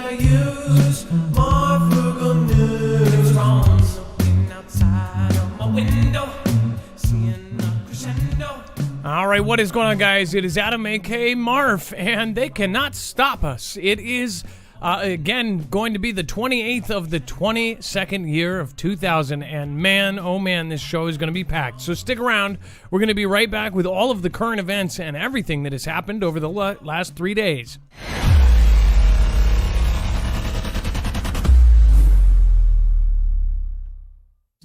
I use Marfoogle news. Looking outside of my window, seeing a crescendo. All right, what is going on, guys? It is Adam, a.k.a. Marf, and they cannot stop us. It is, again, going to be the 28th of the 22nd year of 2000, and man, oh man, this show is going to be packed. So stick around. We're going to be right back with all of the current events and everything that has happened over the last 3 days.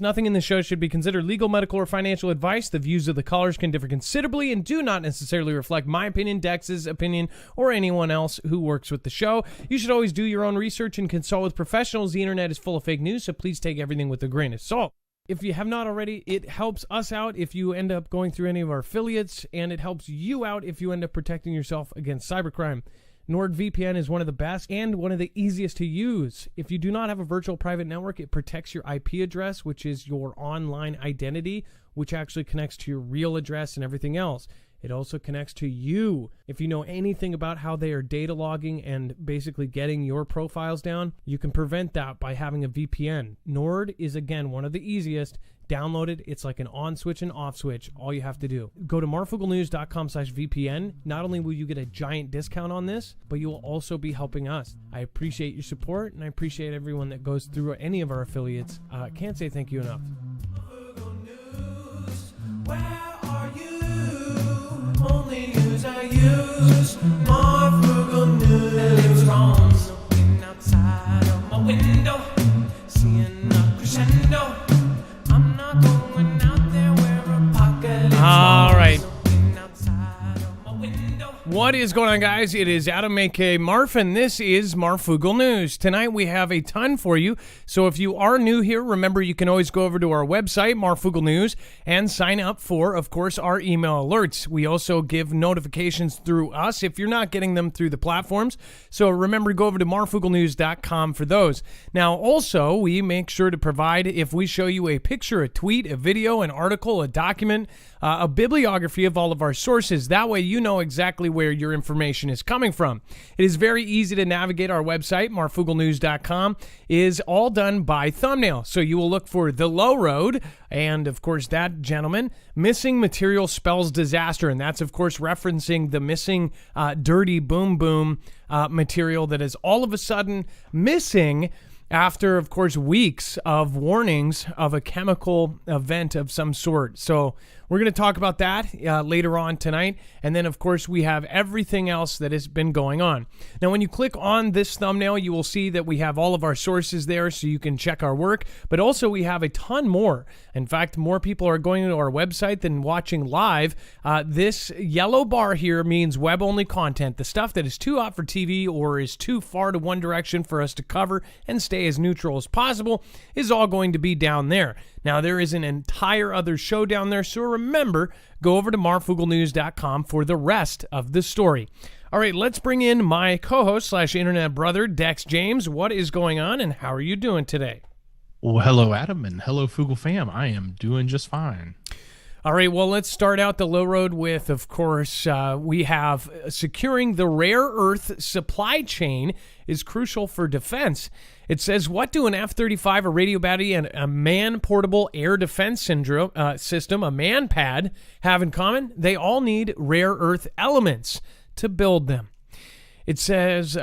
Nothing in this show should be considered legal, medical, or financial advice. The views of the callers can differ considerably and do not necessarily reflect my opinion, Dex's opinion, or anyone else who works with the show. You should always do your own research and consult with professionals. The internet is full of fake news, so please take everything with a grain of salt. If you have not already, it helps us out if you end up going through any of our affiliates, and it helps you out if you end up protecting yourself against cybercrime. NordVPN is one of the best and one of the easiest to use. If you do not have a virtual private network, it protects your IP address, which is your online identity, which actually connects to your real address and everything else. It also connects to you. If you know anything about how they are data logging and basically getting your profiles down, you can prevent that by having a VPN. Nord is, again, one of the easiest. Download it. It's like an on switch and off switch. All you have to do. Go to marfooglenews.com/VPN. Not only will you get a giant discount on this, but you will also be helping us. I appreciate your support, and I appreciate everyone that goes through any of our affiliates. Can't say thank you enough. Marfoogle news, where are you? Only news I use. Marfoogle news. Looking outside of my window, seeing a crescendo. I'm not going out there where apocalypse. All right. Looking outside of my window. What is going on, guys? It is Adam, a.k.a. Marf, and this is Marfoogle News. Tonight we have a ton for you, so if you are new here, remember you can always go over to our website, Marfoogle News, and sign up for, of course, our email alerts. We also give notifications through us if you're not getting them through the platforms, so remember to go over to marfooglenews.com for those. Now, also, we make sure to provide, if we show you a picture, a tweet, a video, an article, a document, a bibliography of all of our sources. That way you know exactly where your information is coming from. It is very easy to navigate our website, marfooglenews.com, is all done by thumbnail. So you will look for The Low Road, and of course that gentleman, missing material spells disaster, and that's of course referencing the missing dirty boom boom material that is all of a sudden missing after, of course, weeks of warnings of a chemical event of some sort. So we're going to talk about that later on tonight. And then, of course, we have everything else that has been going on. Now, when you click on this thumbnail, you will see that we have all of our sources there so you can check our work. But also, we have a ton more. In fact, more people are going to our website than watching live. This yellow bar here means web-only content. The stuff that is too hot for TV or is too far to one direction for us to cover and stay as neutral as possible is all going to be down there. Now, there is an entire other show down there, so remember, go over to marfooglenews.com for the rest of the story. All right, let's bring in my co-host / internet brother, Dex James. What is going on, and how are you doing today? Well, hello, Adam, and hello, Foogle fam. I am doing just fine. All right, well, let's start out the low road with, of course, we have securing the rare earth supply chain is crucial for defense. It says, what do an F-35, a radio battery, and a man-portable air defense system, a man-pad, have in common? They all need rare earth elements to build them. It says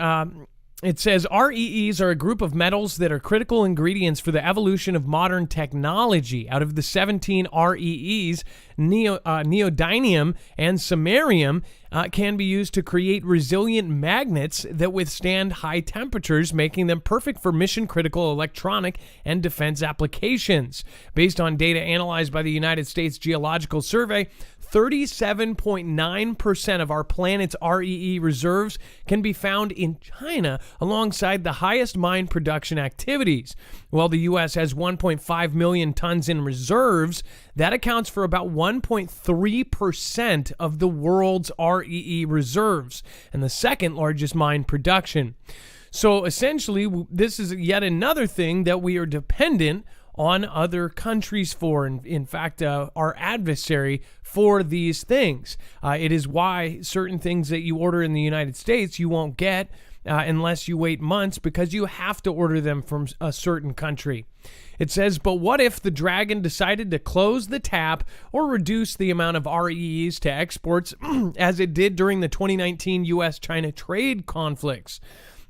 REEs are a group of metals that are critical ingredients for the evolution of modern technology. Out of the 17 REEs, neodymium and samarium can be used to create resilient magnets that withstand high temperatures, making them perfect for mission-critical electronic and defense applications. Based on data analyzed by the United States Geological Survey, 37.9% of our planet's REE reserves can be found in China, alongside the highest mine production activities. While the U.S. has 1.5 million tons in reserves, that accounts for about 1.3% of the world's REE reserves, and the second largest mine production. So essentially, this is yet another thing that we are dependent on other countries for, and in fact, our adversary for these things. It is why certain things that you order in the United States you won't get unless you wait months because you have to order them from a certain country. It says, but what if the Dragon decided to close the tap or reduce the amount of REEs to exports as it did during the 2019 U.S.-China trade conflicts?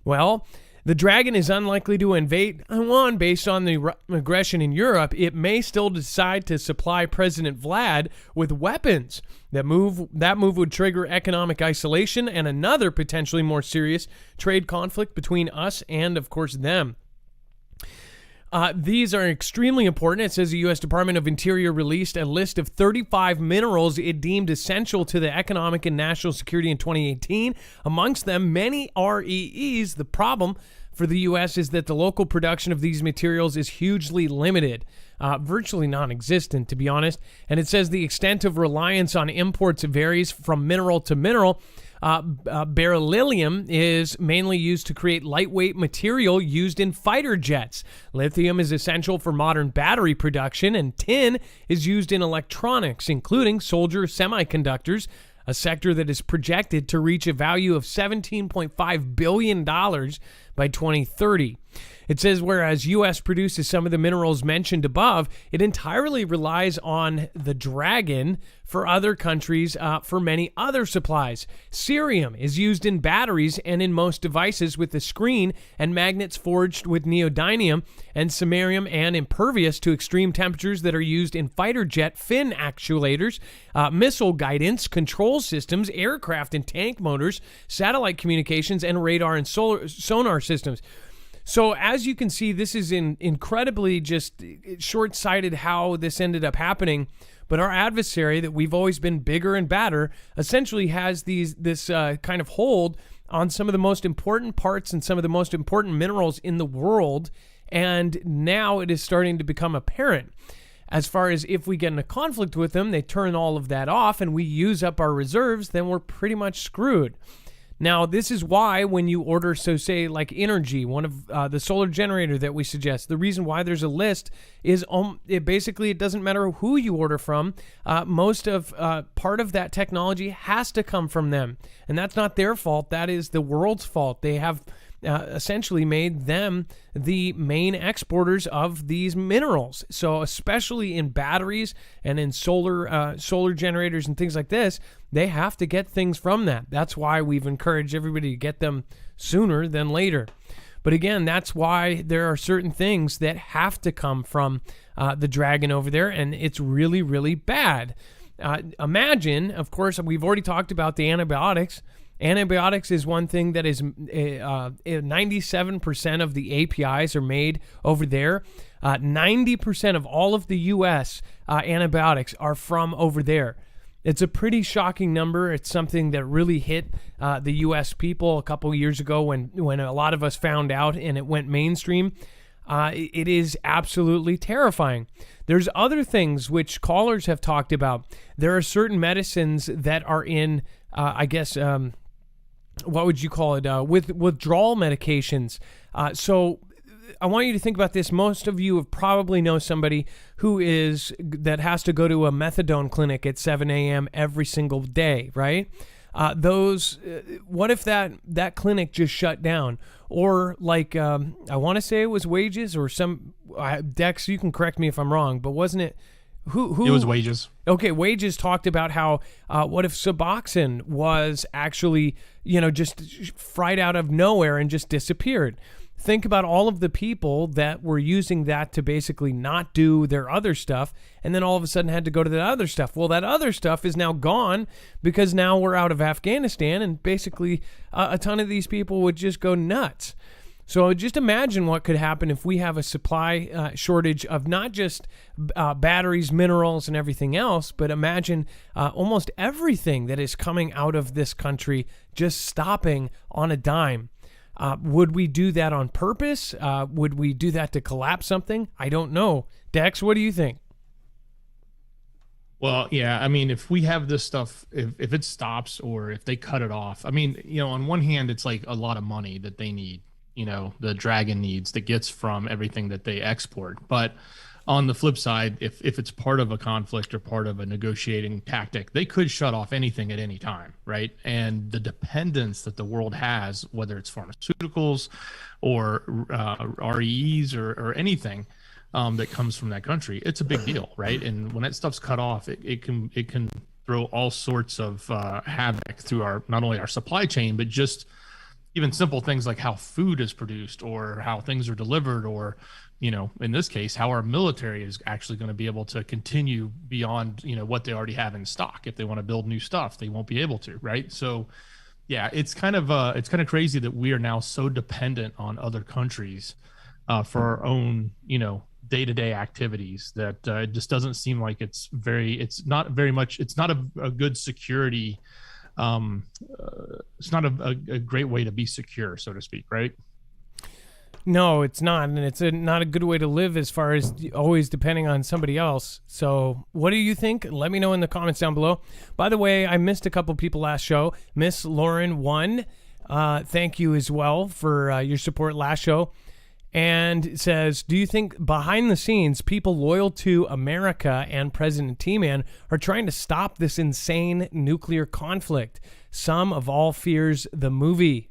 Well, the Dragon is unlikely to invade Taiwan based on the aggression in Europe. It may still decide to supply President Vlad with weapons. That move would trigger economic isolation and another potentially more serious trade conflict between us and, of course, them. These are extremely important. It says the U.S. Department of Interior released a list of 35 minerals it deemed essential to the economic and national security in 2018. Amongst them, many REEs. The problem for the U.S. is that the local production of these materials is hugely limited, virtually non-existent, to be honest. And it says the extent of reliance on imports varies from mineral to mineral. Beryllium is mainly used to create lightweight material used in fighter jets. Lithium is essential for modern battery production, and tin is used in electronics, including soldier semiconductors, a sector that is projected to reach a value of $17.5 billion by 2030. It says, whereas U.S. produces some of the minerals mentioned above, it entirely relies on the Dragon for other countries for many other supplies. Cerium is used in batteries and in most devices with the screen and magnets forged with neodymium and samarium and impervious to extreme temperatures that are used in fighter jet fin actuators, missile guidance, control systems, aircraft and tank motors, satellite communications, and radar and sonar systems. So as you can see, this is incredibly just short-sighted how this ended up happening. But our adversary, that we've always been bigger and badder, essentially has this kind of hold on some of the most important parts and some of the most important minerals in the world. And now it is starting to become apparent. As far as if we get in a conflict with them, they turn all of that off and we use up our reserves, then we're pretty much screwed. Now, this is why when you order, so say like Energy, one of the solar generator that we suggest, the reason why there's a list is it doesn't matter who you order from. Most of part of that technology has to come from them. And that's not their fault. That is the world's fault. They have essentially made them the main exporters of these minerals. So especially in batteries and in solar generators and things like this, they have to get things from that. That's why we've encouraged everybody to get them sooner than later. But again, that's why there are certain things that have to come from the Dragon over there, and it's really, really bad. Imagine, of course, we've already talked about the antibiotics. Antibiotics is one thing that is 97% of the APIs are made over there. 90% of all of the U.S. Antibiotics are from over there. It's a pretty shocking number. It's something that really hit the U.S. people a couple of years ago when a lot of us found out and it went mainstream. It is absolutely terrifying. There's other things which callers have talked about. There are certain medicines that are in, what would you call it? With withdrawal medications. So I want you to think about this. Most of you have probably know somebody that has to go to a methadone clinic at 7 a.m. every single day, right? What if that clinic just shut down? Or like, I want to say it was Wages or some, Dex, you can correct me if I'm wrong, but wasn't it? Who? It was Wages. Okay, Wages talked about how, what if Suboxone was actually, just fried out of nowhere and just disappeared? Think about all of the people that were using that to basically not do their other stuff, and then all of a sudden had to go to that other stuff. Well, that other stuff is now gone because now we're out of Afghanistan, and basically a ton of these people would just go nuts. So just imagine what could happen if we have a supply shortage of not just batteries, minerals, and everything else, but imagine almost everything that is coming out of this country just stopping on a dime. Would we do that on purpose? Would we do that to collapse something? I don't know. Dex, what do you think? Well, yeah, I mean, if we have this stuff, if it stops or if they cut it off, I mean, on one hand, it's like a lot of money that they need. The Dragon needs that gets from everything that they export. But on the flip side, if it's part of a conflict or part of a negotiating tactic, they could shut off anything at any time, right? And the dependence that the world has, whether it's pharmaceuticals or REEs or anything that comes from that country, it's a big deal, right? And when that stuff's cut off, it can throw all sorts of havoc through our, not only our supply chain, but just even simple things like how food is produced or how things are delivered, or, you know, in this case, how our military is actually going to be able to continue beyond, you know, what they already have in stock. If they want to build new stuff, they won't be able to, right? So yeah, it's kind of crazy that we are now so dependent on other countries for our own, you know, day-to-day activities, that it just doesn't seem like it's not a good security. It's not a great way to be secure, so to speak, right? No, it's not, and it's not a good way to live as far as always depending on somebody else. So what do you think? Let me know in the comments down below. By the way, I missed a couple people last show. Miss Lauren 1, thank you as well for your support last show. And it says, do you think behind the scenes, people loyal to America and President T-Man are trying to stop this insane nuclear conflict? Some of all fears the movie.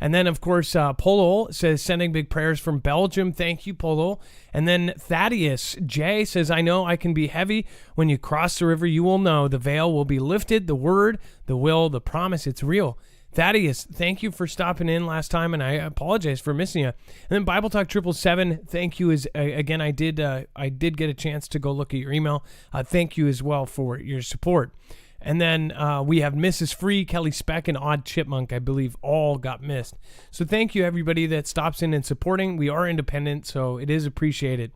And then, of course, Polo says, sending big prayers from Belgium. Thank you, Polo. And then Thaddeus J says, I know I can be heavy. When you cross the river, you will know. The veil will be lifted. The word, the will, the promise, it's real. Thaddeus, thank you for stopping in last time, and I apologize for missing you. And then Bible Talk 777, thank you. Again, I did get a chance to go look at your email. Thank you as well for your support. And then we have Mrs. Free, Kelly Speck, and Odd Chipmunk, I believe, all got missed. So thank you, everybody that stops in and supporting. We are independent, so it is appreciated.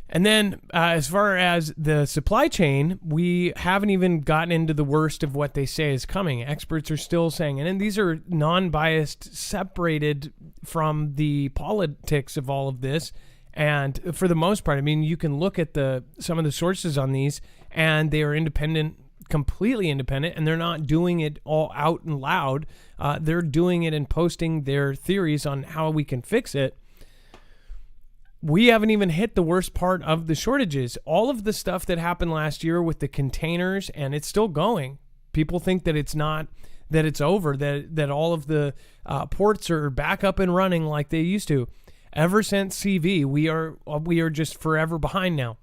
And then as far as the supply chain, we haven't even gotten into the worst of what they say is coming. Experts are still saying, and these are non-biased, separated from the politics of all of this. And for the most part, I mean, you can look at some of the sources on these, and they are independent, completely independent, and they're not doing it all out and loud. They're doing it and posting their theories on how we can fix it. We haven't even hit the worst part of the shortages. All of the stuff that happened last year with the containers, and it's still going. People think that it's not, that it's over, that all of the ports are back up and running like they used to. Ever since CV, we are just forever behind now.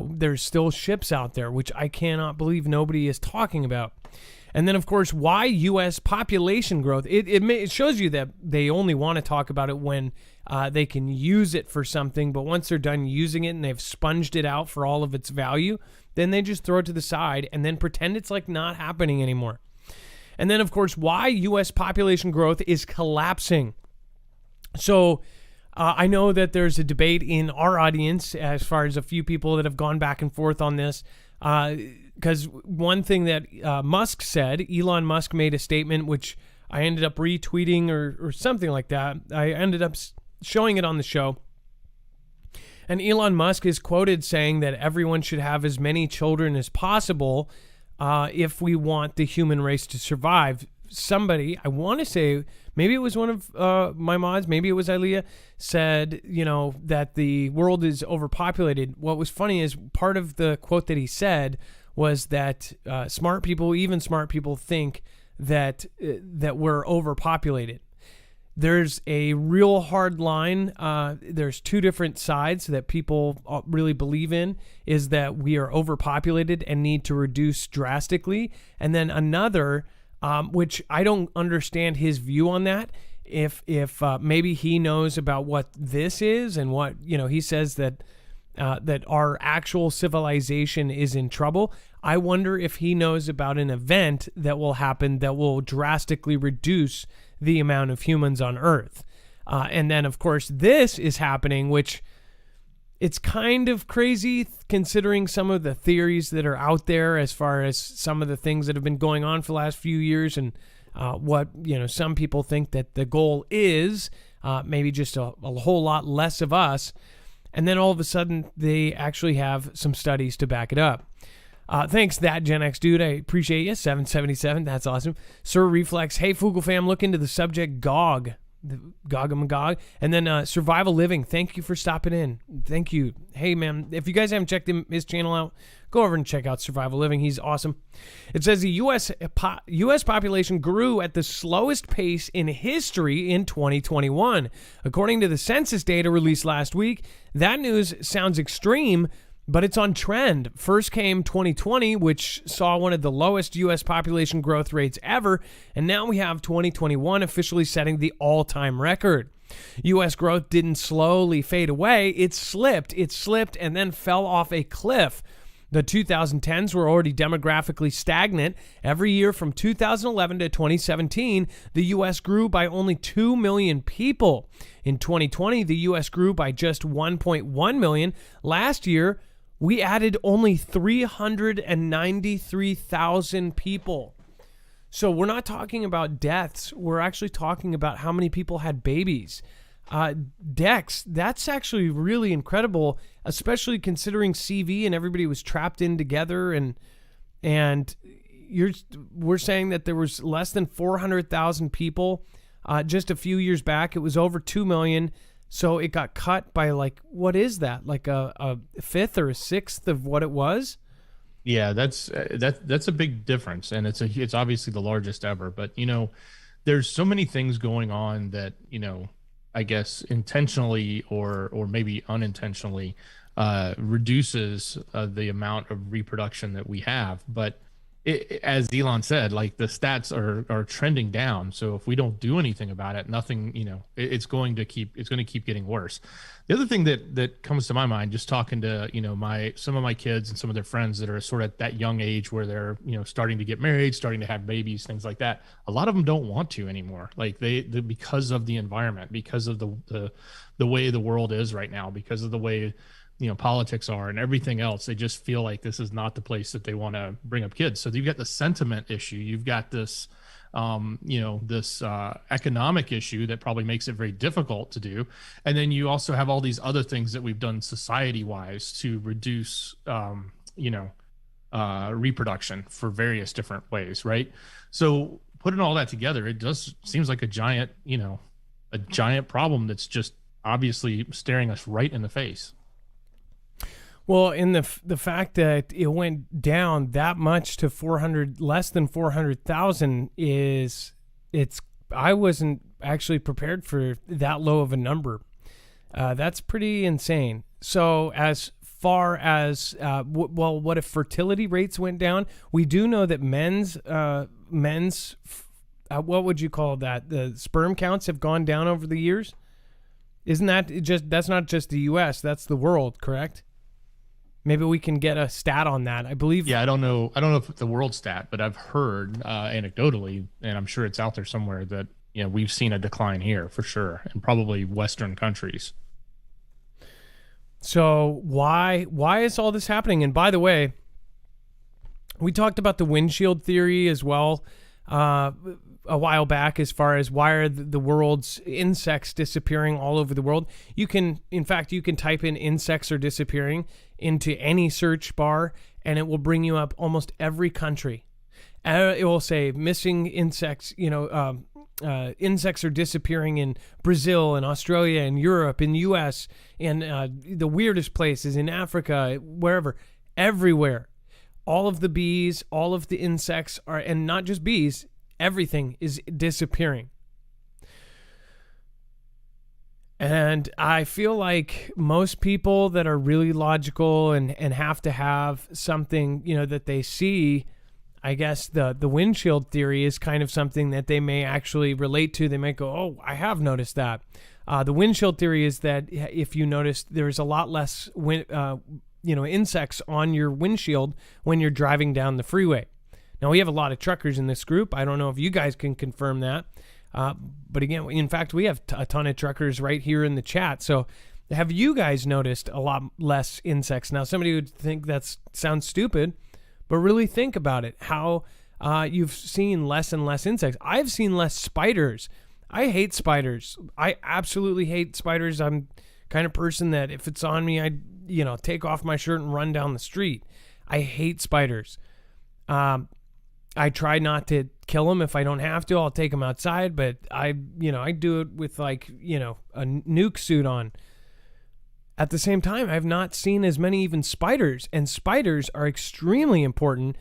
There's still ships out there, which I cannot believe nobody is talking about. And then, of course, why U.S. population growth? It shows you that they only want to talk about it when they can use it for something. But once they're done using it and they've sponged it out for all of its value, then they just throw it to the side and then pretend it's like not happening anymore. And then, of course, why U.S. population growth is collapsing. So I know that there's a debate in our audience as far as a few people that have gone back and forth on this. Because one thing that Musk said, Elon Musk made a statement, which I ended up retweeting or something like that. I ended up showing it on the show. And Elon Musk is quoted saying that everyone should have as many children as possible if we want the human race to survive. Somebody, I want to say, maybe it was one of my mods, maybe it was Ilea, said, you know, that the world is overpopulated. What was funny is part of the quote that he said was that smart people, even smart people, think that we're overpopulated. There's a real hard line. There's two different sides that people really believe in, is that we are overpopulated and need to reduce drastically. And then another, which I don't understand his view on that. If maybe he knows about what this is and what, you know, he says that our actual civilization is in trouble. I wonder if he knows about an event that will happen that will drastically reduce the amount of humans on Earth. And then, of course, this is happening, which it's kind of crazy considering some of the theories that are out there as far as some of the things that have been going on for the last few years, and what, you know, some people think that the goal is maybe just a whole lot less of us. And then all of a sudden they actually have some studies to back it up. Thanks, that Gen X dude. I appreciate you. 777. That's awesome. Sir Reflex. Hey, Foogle fam, look into the subject GOG. the Gog and Magog. And then Survival Living, thank you for stopping in. Thank you. Hey, man, if you guys haven't checked his channel out, go over and check out Survival Living. He's awesome. It says the U.S. population grew at the slowest pace in history in 2021. According to the census data released last week, that news sounds extreme, but it's on trend. First came 2020, which saw one of the lowest U.S. population growth rates ever, and now we have 2021 officially setting the all-time record. U.S. growth didn't slowly fade away. It slipped, and then fell off a cliff. The 2010s were already demographically stagnant. Every year from 2011 to 2017, the U.S. grew by only 2 million people. In 2020, the U.S. grew by just 1.1 million. Last year, we added only 393,000 people. So we're not talking about deaths. We're actually talking about how many people had babies. Dex, that's actually really incredible, especially considering CV and everybody was trapped in together, and we're saying that there was less than 400,000 people just a few years back. It was over 2 million, so it got cut by what is that? Like a fifth or a sixth of what it was? Yeah, that's a big difference, and it's obviously the largest ever. But there's so many things going on that I guess intentionally or maybe unintentionally reduces the amount of reproduction that we have. But as Elon said, the stats are trending down. So if we don't do anything about it, nothing, it's going to keep getting worse. The other thing that comes to my mind, just talking to, some of my kids and some of their friends that are sort of at that young age where they're, starting to get married, starting to have babies, things like that. A lot of them don't want to anymore. They because of the environment, because of the way the world is right now, because of the way, politics are and everything else. They just feel like this is not the place that they want to bring up kids. So you've got the sentiment issue. You've got this, this economic issue that probably makes it very difficult to do. And then you also have all these other things that we've done society-wise to reduce, reproduction for various different ways, right? So putting all that together, it just seems like a giant problem that's just obviously staring us right in the face. Well, in the fact that it went down that much to less than 400,000 I wasn't actually prepared for that low of a number. That's pretty insane. So as far as, what if fertility rates went down? We do know that men's what would you call that? The sperm counts have gone down over the years. Isn't that's not just the U.S., that's the world, correct? Maybe we can get a stat on that. I believe. Yeah, I don't know if it's the world stat, but I've heard anecdotally, and I'm sure it's out there somewhere, that we've seen a decline here for sure, and probably Western countries. So why is all this happening? And by the way, we talked about the windshield theory as well a while back, as far as why are the world's insects disappearing all over the world. You can type in insects are disappearing into any search bar, and it will bring you up almost every country. It will say missing insects, insects are disappearing in Brazil and Australia and Europe and US, and the weirdest places in Africa, wherever, everywhere. All of the bees, all of the insects are, and not just bees, everything is disappearing. And I feel like most people that are really logical and have to have something, that they see, I guess the windshield theory is kind of something that they may actually relate to. They might go, oh, I have noticed that. The windshield theory is that if you notice, there's a lot less insects on your windshield when you're driving down the freeway. Now, we have a lot of truckers in this group. I don't know if you guys can confirm that. But again, in fact, we have a ton of truckers right here in the chat. So have you guys noticed a lot less insects? Now, somebody would think that sounds stupid, but really think about it. How you've seen less and less insects. I've seen less spiders. I hate spiders. I absolutely hate spiders. I'm kind of person that if it's on me, I take off my shirt and run down the street. I hate spiders. I try not to kill them if I don't have to. I'll take them outside, but I do it with a nuke suit on. At the same time, I've not seen as many even spiders, and spiders are extremely important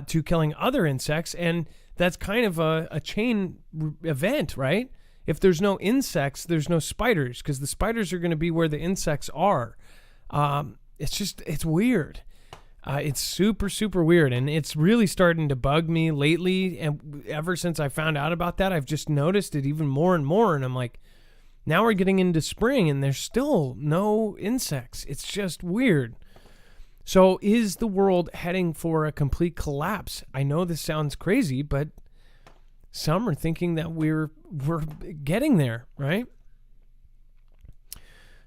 to killing other insects, and that's kind of a chain event, right? If there's no insects, there's no spiders, because the spiders are going to be where the insects are. It's weird. It's super, super weird, and it's really starting to bug me lately, and ever since I found out about that, I've just noticed it even more and more, and I'm like, now we're getting into spring and there's still no insects. It's just weird. So is the world heading for a complete collapse? I know this sounds crazy, but some are thinking that we're getting there, right?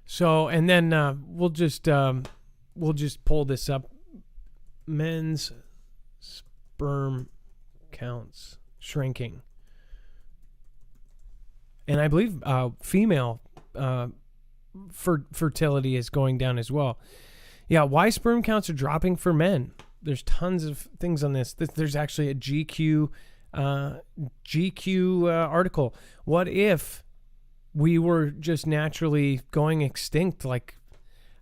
So, and then we'll just pull this up. Men's sperm counts shrinking. And I believe female fertility is going down as well. Yeah, why sperm counts are dropping for men. There's tons of things on this. There's actually a GQ article. What if we were just naturally going extinct?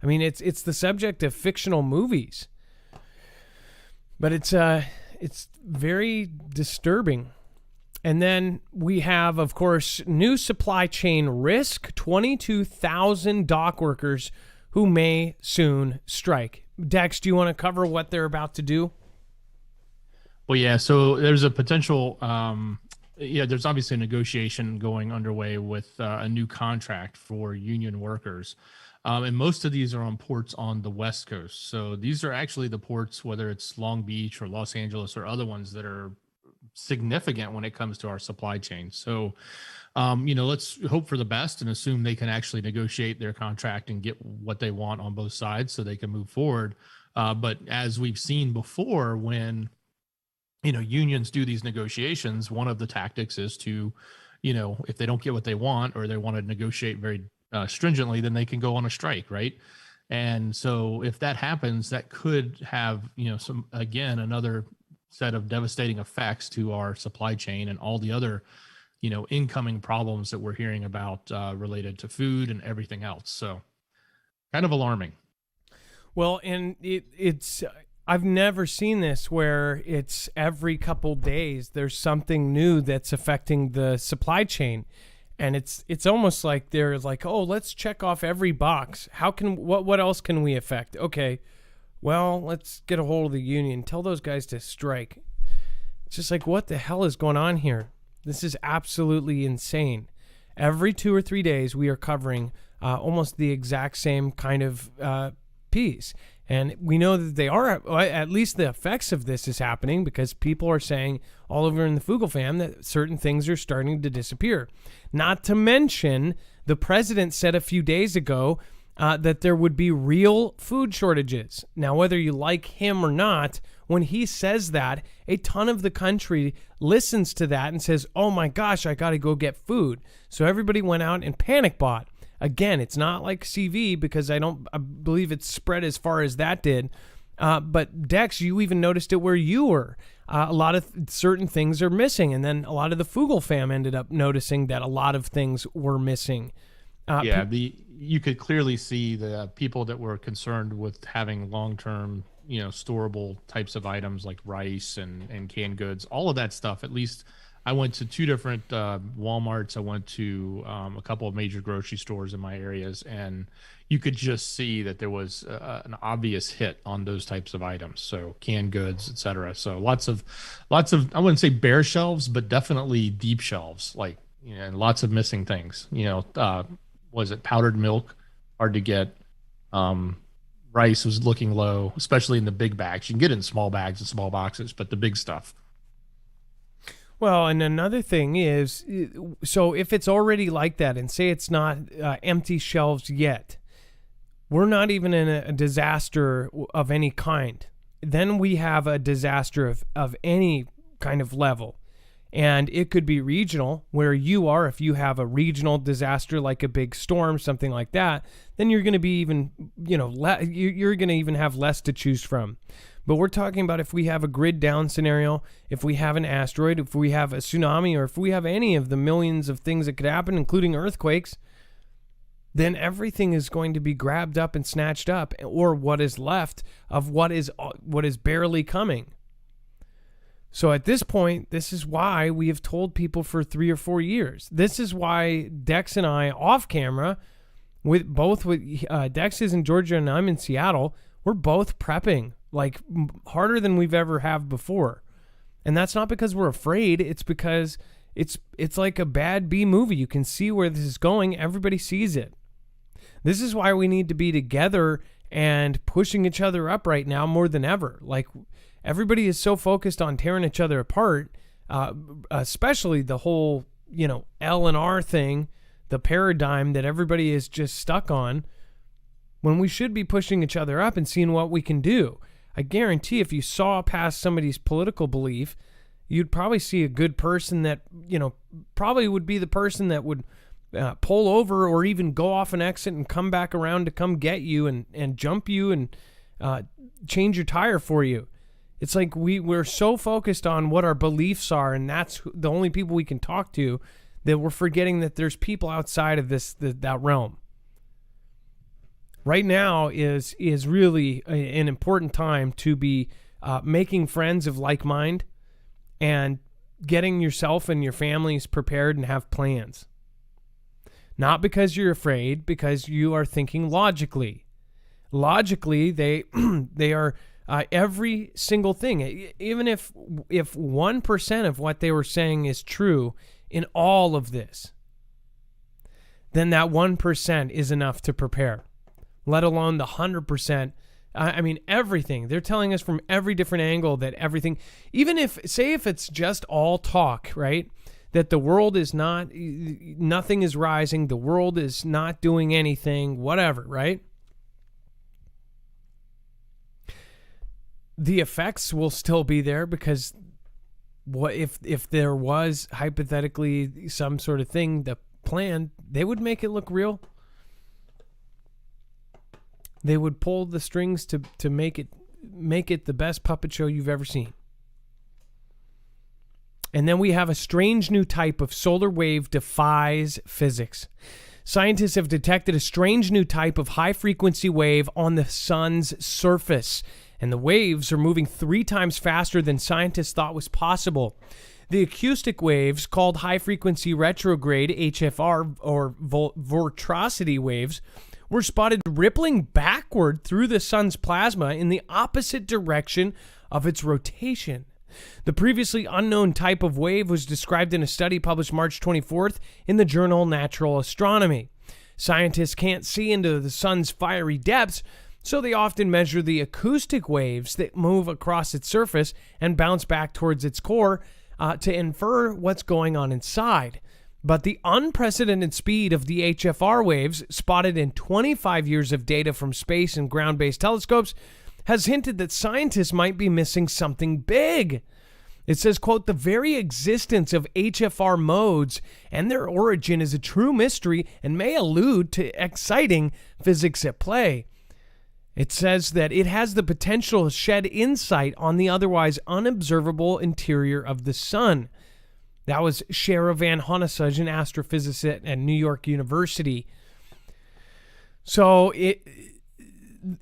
It's the subject of fictional movies. But it's very disturbing. And then we have, of course, new supply chain risk, 22,000 dock workers who may soon strike. Dex, do you want to cover what they're about to do? Well, yeah, so there's a potential, there's obviously a negotiation going underway with a new contract for union workers. And most of these are on ports on the West Coast. So these are actually the ports, whether it's Long Beach or Los Angeles or other ones that are significant when it comes to our supply chain. So, let's hope for the best and assume they can actually negotiate their contract and get what they want on both sides so they can move forward. But as we've seen before, when, unions do these negotiations, one of the tactics is to, if they don't get what they want or they want to negotiate very stringently, then they can go on a strike, right? And so if that happens, that could have, another set of devastating effects to our supply chain and all the other, incoming problems that we're hearing about related to food and everything else. So kind of alarming. Well, and it's I've never seen this where it's every couple days there's something new that's affecting the supply chain. And it's almost like they're like, oh, let's check off every box. What else can we affect? Okay, well, let's get a hold of the union. Tell those guys to strike. It's just like, what the hell is going on here? This is absolutely insane. Every 2 or 3 days, we are covering almost the exact same kind of piece. And we know that they are, at least the effects of this is happening because people are saying all over in the Fugel fam that certain things are starting to disappear. Not to mention, the president said a few days ago that there would be real food shortages. Now, whether you like him or not, when he says that, a ton of the country listens to that and says, oh my gosh, I got to go get food. So everybody went out and panic bought. Again, it's not like CV because I believe it's spread as far as that did. But Dex, you even noticed it where you were. A lot of certain things are missing. And then a lot of the Fugel fam ended up noticing that a lot of things were missing. You could clearly see the people that were concerned with having long-term, storable types of items like rice and canned goods, all of that stuff. At least I went to 2 different Walmarts. I went to a couple of major grocery stores in my areas, and you could just see that there was an obvious hit on those types of items. So canned goods, et cetera. So lots of, I wouldn't say bare shelves, but definitely deep shelves, and lots of missing things. Was it powdered milk? Hard to get. Rice was looking low, especially in the big bags. You can get it in small bags and small boxes, but the big stuff. Well, and another thing is, so if it's already like that and say it's not empty shelves yet, we're not even in a disaster of any kind. Then we have a disaster of any kind of level. And it could be regional, where you are. If you have a regional disaster like a big storm, something like that, then you're going to be even, you're going to even have less to choose from. But we're talking about if we have a grid down scenario, if we have an asteroid, if we have a tsunami, or if we have any of the millions of things that could happen, including earthquakes, then everything is going to be grabbed up and snatched up, or what is left of what is barely coming. So at this point, this is why we have told people for 3 or 4 years. This is why Dex and I, off camera, with Dex is in Georgia and I'm in Seattle, we're both prepping like harder than we've ever have before. And that's not because we're afraid. It's because it's like a bad B movie. You can see where this is going. Everybody sees it. This is why we need to be together and pushing each other up right now more than ever. Like, everybody is so focused on tearing each other apart, especially the whole, L and R thing, the paradigm that everybody is just stuck on, when we should be pushing each other up and seeing what we can do. I guarantee if you saw past somebody's political belief, you'd probably see a good person that, probably would be the person that would pull over or even go off an exit and come back around to come get you and jump you and change your tire for you. It's like we're so focused on what our beliefs are, and that's the only people we can talk to, that we're forgetting that there's people outside of that realm. Right now is really an important time to be making friends of like mind and getting yourself and your families prepared and have plans. Not because you're afraid, because you are thinking logically. Logically, they are every single thing. Even if 1% of what they were saying is true in all of this, then that 1% is enough to prepare, let alone the 100%. I mean, everything. They're telling us from every different angle that everything, even if it's just all talk, right? That the world is nothing is rising, the world is not doing anything, whatever, right? The effects will still be there, because what if there was hypothetically some sort of thing, the plan, they would make it look real. They would pull the strings to make it the best puppet show you've ever seen. And then we have a strange new type of solar wave defies physics. Scientists have detected a strange new type of high-frequency wave on the sun's surface, and the waves are moving 3 times faster than scientists thought was possible. The acoustic waves, called high-frequency retrograde HFR or vorticity waves, were spotted rippling backward through the sun's plasma in the opposite direction of its rotation. The previously unknown type of wave was described in a study published March 24th in the journal Natural Astronomy. Scientists can't see into the sun's fiery depths, so they often measure the acoustic waves that move across its surface and bounce back towards its core to infer what's going on inside. But the unprecedented speed of the HFR waves, spotted in 25 years of data from space and ground-based telescopes, has hinted that scientists might be missing something big. It says, quote, "The very existence of HFR modes and their origin is a true mystery and may allude to exciting physics at play." It says that it has the potential to shed insight on the otherwise unobservable interior of the sun. That was Shara Van Honeysuge, an astrophysicist at New York University. So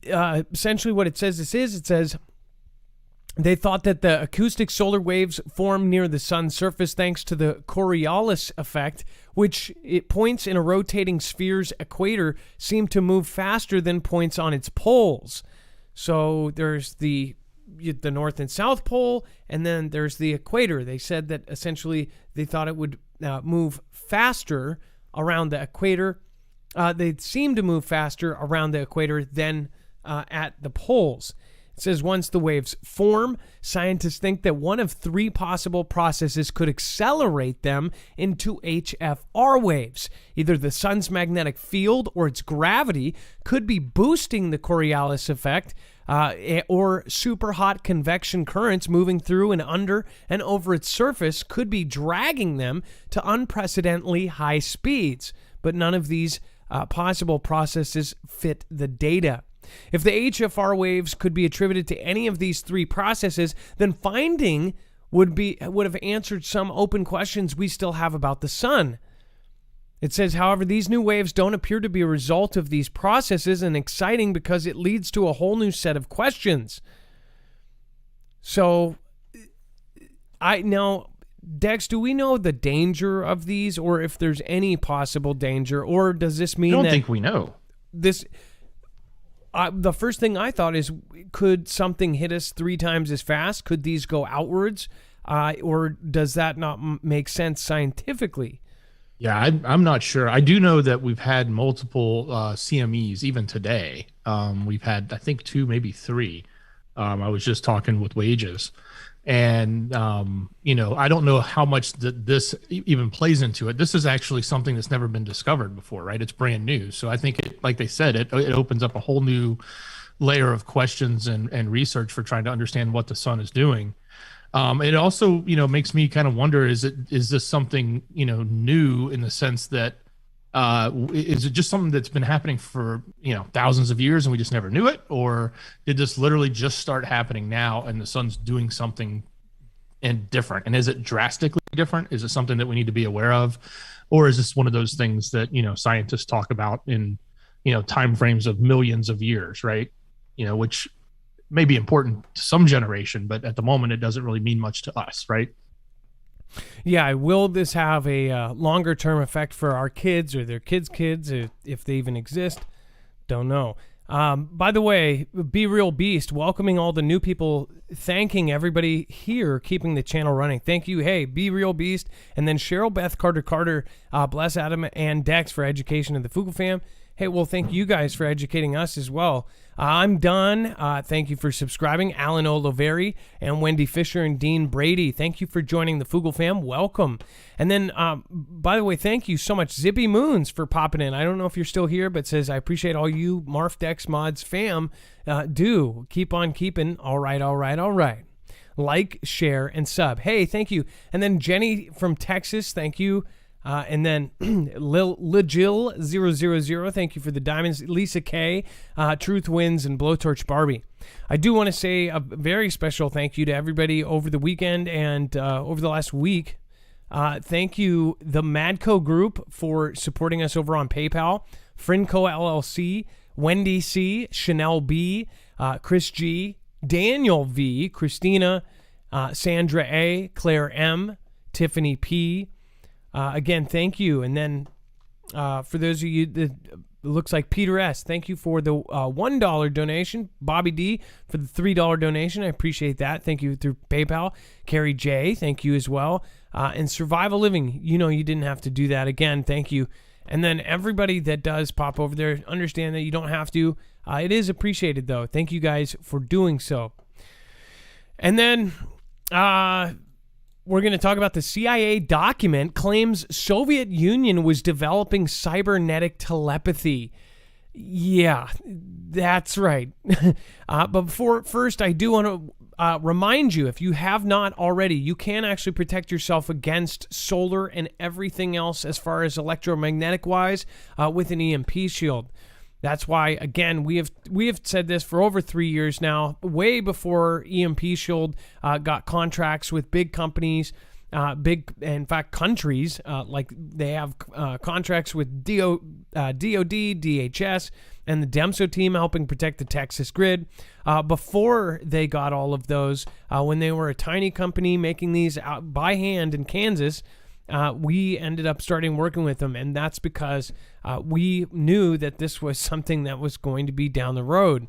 essentially what it says it says they thought that the acoustic solar waves form near the sun's surface thanks to the Coriolis effect, which it points in a rotating sphere's equator seem to move faster than points on its poles. So there's the North and South Pole, and then there's the equator. They said that essentially they thought it would move faster around the equator. They seem to move faster around the equator than at the poles. It says once the waves form, scientists think that one of three possible processes could accelerate them into HFR waves. Either the sun's magnetic field or its gravity could be boosting the Coriolis effect, or super hot convection currents moving through and under and over its surface could be dragging them to unprecedentedly high speeds. But none of these possible processes fit the data. If the HFR waves could be attributed to any of these three processes, then finding would have answered some open questions we still have about the sun. It says, however, these new waves don't appear to be a result of these processes, and exciting because it leads to a whole new set of questions. So, Dex, do we know the danger of these, or if there's any possible danger, or does this mean I don't think we know. This? The first thing I thought is, could something hit us 3 times as fast? Could these go outwards? Or does that not make sense scientifically? Yeah, I'm not sure. I do know that we've had multiple CMEs even today. We've had, I think, 2, maybe 3. I was just talking with Wages. And, I don't know how much this even plays into it. This is actually something that's never been discovered before, right? It's brand new. So I think, like they said, it opens up a whole new layer of questions and research for trying to understand what the sun is doing. It also, makes me kind of wonder, is this something, new in the sense that, is it just something that's been happening for, thousands of years and we just never knew it? Or did this literally just start happening now and the sun's doing something different? And is it drastically different? Is it something that we need to be aware of? Or is this one of those things that, scientists talk about in, time frames of millions of years, right? Which may be important to some generation, but at the moment it doesn't really mean much to us, right? Yeah, will this have a longer term effect for our kids or their kids' kids, if they even exist? Don't know. By the way, Be Real Beast, welcoming all the new people, thanking everybody here, keeping the channel running. Thank you. Hey, Be Real Beast. And then Cheryl Beth Carter, bless Adam and Dex for education of the Foogle fam. Hey, well, thank you guys for educating us as well. I'm done. Thank you for subscribing. Alan Oliveri and Wendy Fisher and Dean Brady. Thank you for joining the Foogle fam. Welcome. And then, by the way, thank you so much, Zippy Moons, for popping in. I don't know if you're still here, but says, I appreciate all you Marf Dex Mods fam. Do keep on keeping. All right. Like, share, and sub. Hey, thank you. And then Jenny from Texas, thank you. And then Jill000, thank you for the diamonds. Lisa K, Truth Wins, and Blowtorch Barbie. I do want to say a very special thank you to everybody over the weekend and over the last week. Thank you, the Madco Group, for supporting us over on PayPal. Friendco LLC, Wendy C, Chanel B, Chris G, Daniel V, Christina, Sandra A, Claire M, Tiffany P. Again, thank you. And then for those of you that looks like Peter S., thank you for the $1 donation. Bobby D for the $3 donation. I appreciate that. Thank you through PayPal. Carrie J, thank you as well. And Survival Living, you didn't have to do that. Again, thank you. And then everybody that does pop over there, understand that you don't have to. It is appreciated, though. Thank you guys for doing so. And then we're going to talk about the CIA document claims Soviet Union was developing cybernetic telepathy. Yeah, that's right. But first, I do want to remind you, if you have not already, you can actually protect yourself against solar and everything else as far as electromagnetic wise with an EMP shield. That's why, again, we have said this for over 3 years now, way before EMP Shield got contracts with big companies, in fact, countries, like they have contracts with DOD, DHS, and the DEMSO team helping protect the Texas grid. Before they got all of those, when they were a tiny company making these out by hand in Kansas, we ended up starting working with them, and that's because we knew that this was something that was going to be down the road.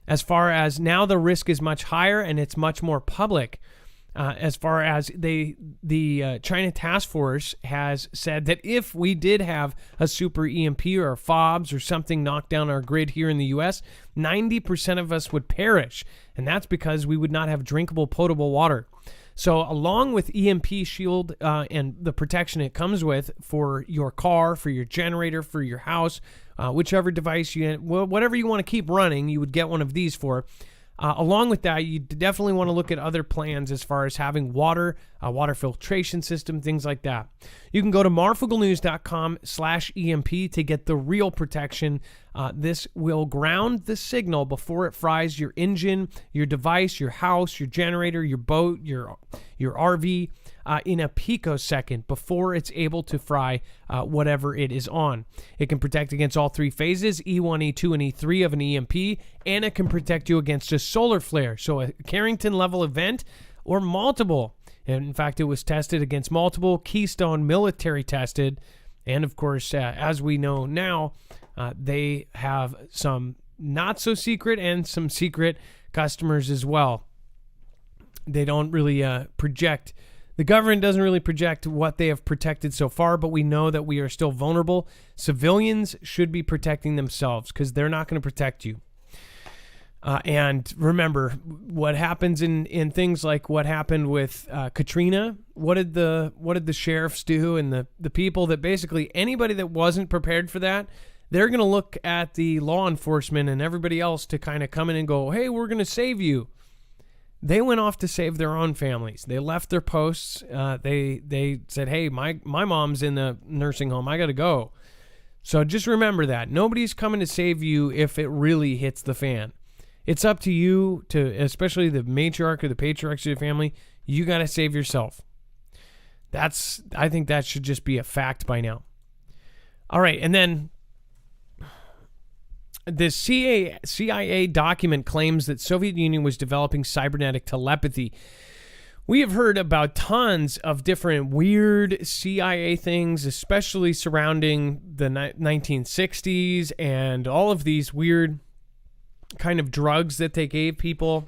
As far as now, the risk is much higher and it's much more public. as far as the China task force has said that if we did have a super EMP or a FOBS or something knock down our grid here in the U.S., 90% of us would perish. And that's because we would not have drinkable, potable water. So along with EMP shield and the protection it comes with for your car, for your generator, for your house, whichever device whatever you want to keep running, you would get one of these for. Along with that, you definitely want to look at other plans as far as having water, a water filtration system, things like that. You can go to marfooglenews.com/EMP to get the real protection. This will ground the signal before it fries your engine, your device, your house, your generator, your boat, your RV in a picosecond before it's able to fry whatever it is on. It can protect against all three phases, E1, E2, and E3 of an EMP, and it can protect you against a solar flare, so a Carrington level event or multiple. And in fact, it was tested against multiple, Keystone military tested, and of course, as we know now, they have some not so secret and some secret customers as well. They don't really project. The government doesn't really project what they have protected so far, but we know that we are still vulnerable. Civilians should be protecting themselves because they're not going to protect you. And remember, what happens in things like what happened with Katrina, what did the sheriffs do, and the people that basically anybody that wasn't prepared for that, they're going to look at the law enforcement and everybody else to kind of come in and go, hey, we're going to save you. They went off to save their own families. They left their posts. They said, hey, my mom's in the nursing home. I got to go. So just remember that. Nobody's coming to save you if it really hits the fan. It's up to you to, especially the matriarch or the patriarchs of your family, you got to save yourself. I think that should just be a fact by now. All right, and then the CIA document claims that Soviet Union was developing cybernetic telepathy. We have heard about tons of different weird CIA things, especially surrounding the 1960s and all of these weird kind of drugs that they gave people,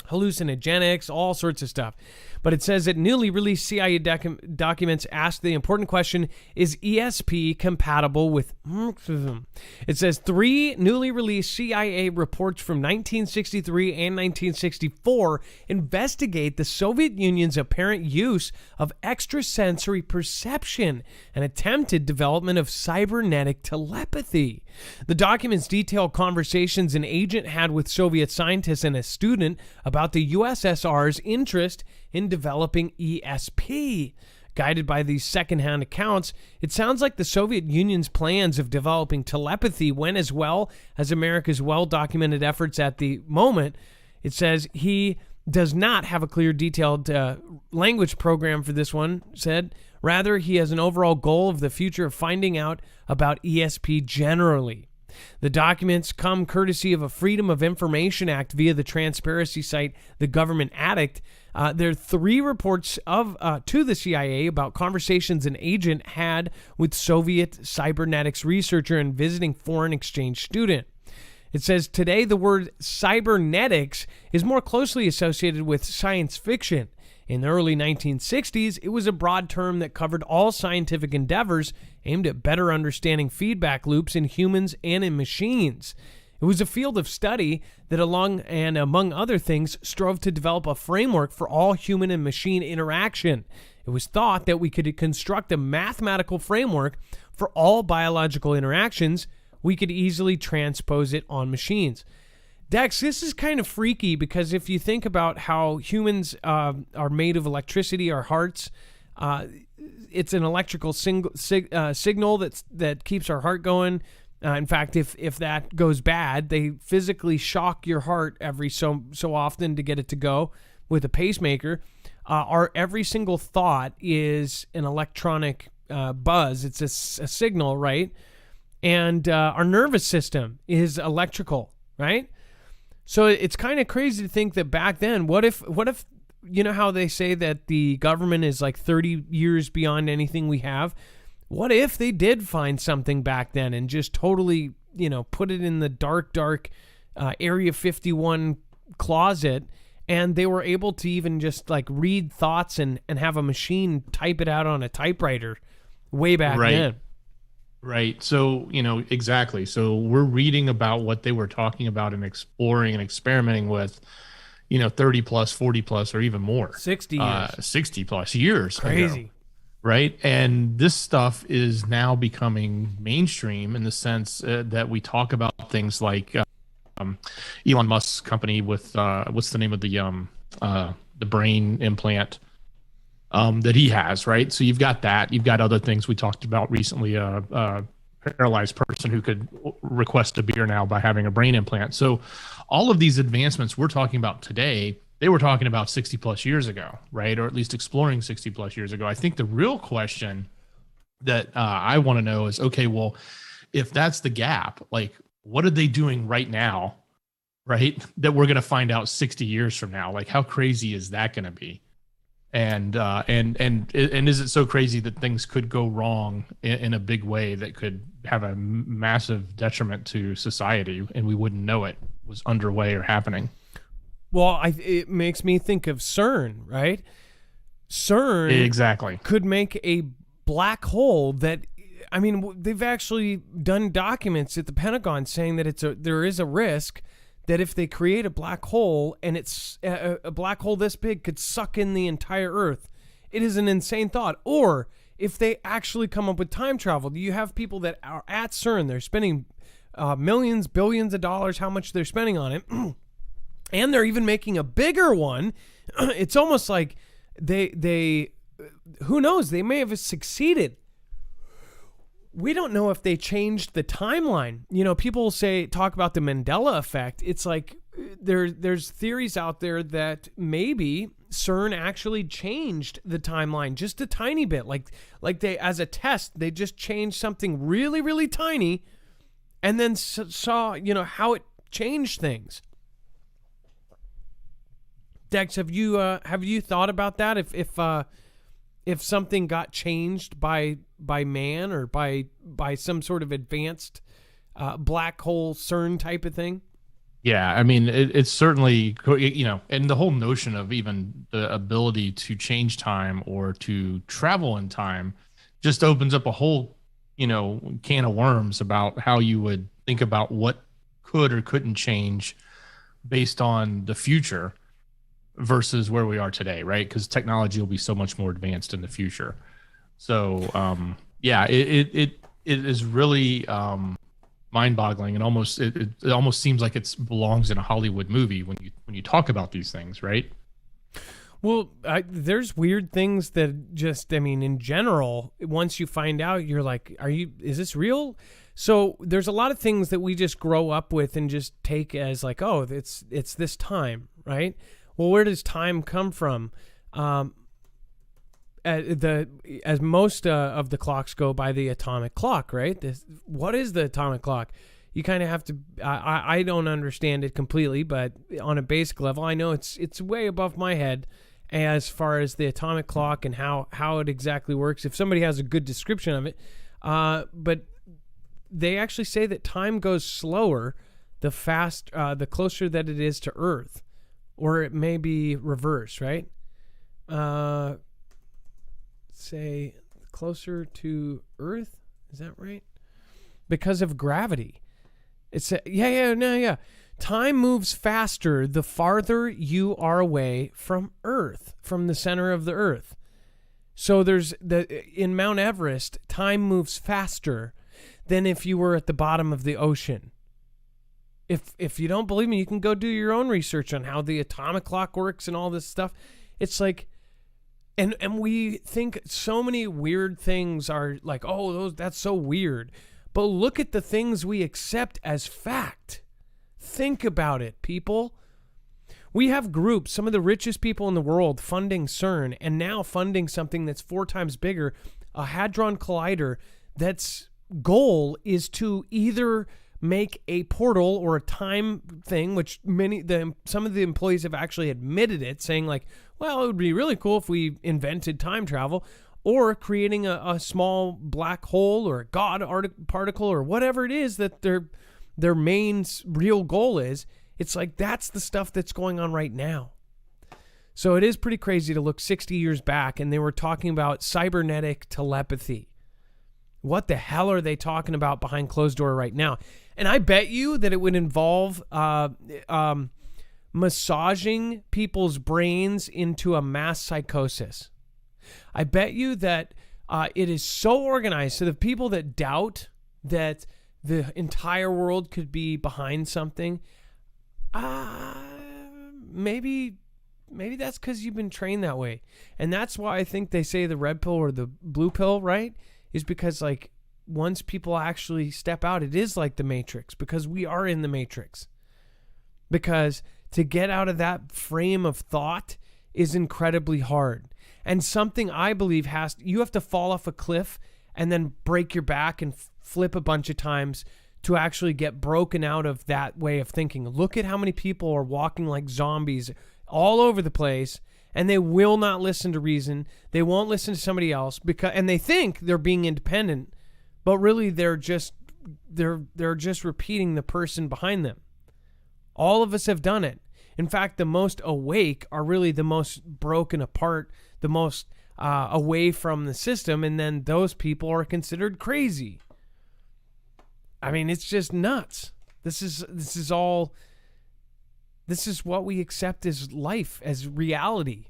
hallucinogenics, all sorts of stuff. But it says that newly released CIA documents ask the important question, is ESP compatible with Marxism? It says 3 newly released CIA reports from 1963 and 1964 investigate the Soviet Union's apparent use of extrasensory perception and attempted development of cybernetic telepathy. The documents detail conversations an agent had with Soviet scientists and a student about the USSR's interest in developing ESP. Guided by these secondhand accounts, it sounds like the Soviet Union's plans of developing telepathy went as well as America's well-documented efforts at the moment. It says he does not have a clear, detailed language program for this one, said. Rather, he has an overall goal of the future of finding out about ESP generally. The documents come courtesy of a Freedom of Information Act via the transparency site The Government Addict. There are 3 reports to the CIA about conversations an agent had with Soviet cybernetics researcher and visiting foreign exchange student. It says today the word cybernetics is more closely associated with science fiction. In the early 1960s, it was a broad term that covered all scientific endeavors aimed at better understanding feedback loops in humans and in machines. It was a field of study that, among other things, strove to develop a framework for all human and machine interaction. It was thought that we could construct a mathematical framework for all biological interactions. We could easily transpose it on machines. Dex, this is kind of freaky because if you think about how humans are made of electricity, our hearts, it's an electrical signal that keeps our heart going. In fact, if that goes bad, they physically shock your heart every so often to get it to go with a pacemaker. Our every single thought is an electronic buzz. It's a signal, right? And our nervous system is electrical, right? So it's kind of crazy to think that back then, what if, you know how they say that the government is like 30 years beyond anything we have? What if they did find something back then and just totally, put it in the dark Area 51 closet and they were able to even just like read thoughts and have a machine type it out on a typewriter way back then. Right. So, exactly. So we're reading about what they were talking about and exploring and experimenting with, 30 plus, 40 plus, or even more. 60 years. 60 plus years. Crazy. Ago, right. And this stuff is now becoming mainstream in the sense that we talk about things like Elon Musk's company with what's the name of the brain implant that he has, right? So you've got that. You've got other things we talked about recently. Paralyzed person who could request a beer now by having a brain implant. So all of these advancements we're talking about today, they were talking about 60 plus years ago, right? Or at least exploring 60 plus years ago. I think the real question that I want to know is, okay, well, if that's the gap, like what are they doing right now, right? That we're going to find out 60 years from now. Like how crazy is that going to be? And is it so crazy that things could go wrong in a big way that could have a massive detriment to society and we wouldn't know it was underway or happening? Well, it makes me think of CERN, right? CERN exactly could make a black hole that, I mean, they've actually done documents at the Pentagon saying that there is a risk that if they create a black hole and it's a black hole this big could suck in the entire Earth. It is an insane thought. Or if they actually come up with time travel, you have people that are at CERN, they're spending millions, billions of dollars, how much they're spending on it. And they're even making a bigger one. It's almost like they who knows, they may have succeeded. We don't know if they changed the timeline. People talk about the Mandela effect. It's like there's theories out there that maybe CERN actually changed the timeline just a tiny bit. Like they, as a test, they just changed something really, really tiny and then saw, how it changed things. Dex, have you thought about that? If something got changed by man or by some sort of advanced black hole CERN type of thing? Yeah, I mean, it's certainly, and the whole notion of even the ability to change time or to travel in time just opens up a whole, can of worms about how you would think about what could or couldn't change based on the future versus where we are today, right? Because technology will be so much more advanced in the future. So, it is really mind-boggling, and almost it almost seems like it belongs in a Hollywood movie when you talk about these things, right? Well, there's weird things that just, I mean, in general, once you find out, you're like, is this real? So there's a lot of things that we just grow up with and just take as like, oh, it's this time, right? Well, where does time come from? As most of the clocks go by the atomic clock, right? What is the atomic clock? You kind of have to. I don't understand it completely, but on a basic level, I know it's way above my head as far as the atomic clock and how it exactly works. If somebody has a good description of it, but they actually say that time goes slower the closer that it is to Earth. Or it may be reverse, right? Say closer to Earth. Is that right? Because of gravity. It's Time moves faster the farther you are away from Earth, from the center of the Earth. So in Mount Everest, time moves faster than if you were at the bottom of the ocean. If you don't believe me, you can go do your own research on how the atomic clock works and all this stuff. It's like, and we think so many weird things are like, oh, that's so weird. But look at the things we accept as fact. Think about it, people. We have groups, some of the richest people in the world, funding CERN and now funding something that's 4 times bigger, a Hadron Collider, that's goal is to either make a portal or a time thing, which some of the employees have actually admitted it, saying like, well, it would be really cool if we invented time travel, or creating a small black hole or a God particle or whatever it is that their main real goal is. It's like that's the stuff that's going on right now. So it is pretty crazy to look 60 years back, and they were talking about cybernetic telepathy. What the hell are they talking about behind closed door right now? And I bet you that it would involve massaging people's brains into a mass psychosis. I bet you that it is so organized. So the people that doubt that the entire world could be behind something, maybe that's because you've been trained that way. And that's why I think they say the red pill or the blue pill, right? Is because like once people actually step out, it is like the Matrix, because we are in the Matrix. Because to get out of that frame of thought is incredibly hard. And something I believe you have to fall off a cliff and then break your back and flip a bunch of times to actually get broken out of that way of thinking. Look at how many people are walking like zombies all over the place, and they will not listen to reason. They won't listen to somebody else and they think they're being independent, but really they're just repeating the person behind them. All of us have done it. In fact, the most awake are really the most broken apart, the most away from the system, and then those people are considered crazy. I mean, it's just nuts. This is what we accept as life, as reality.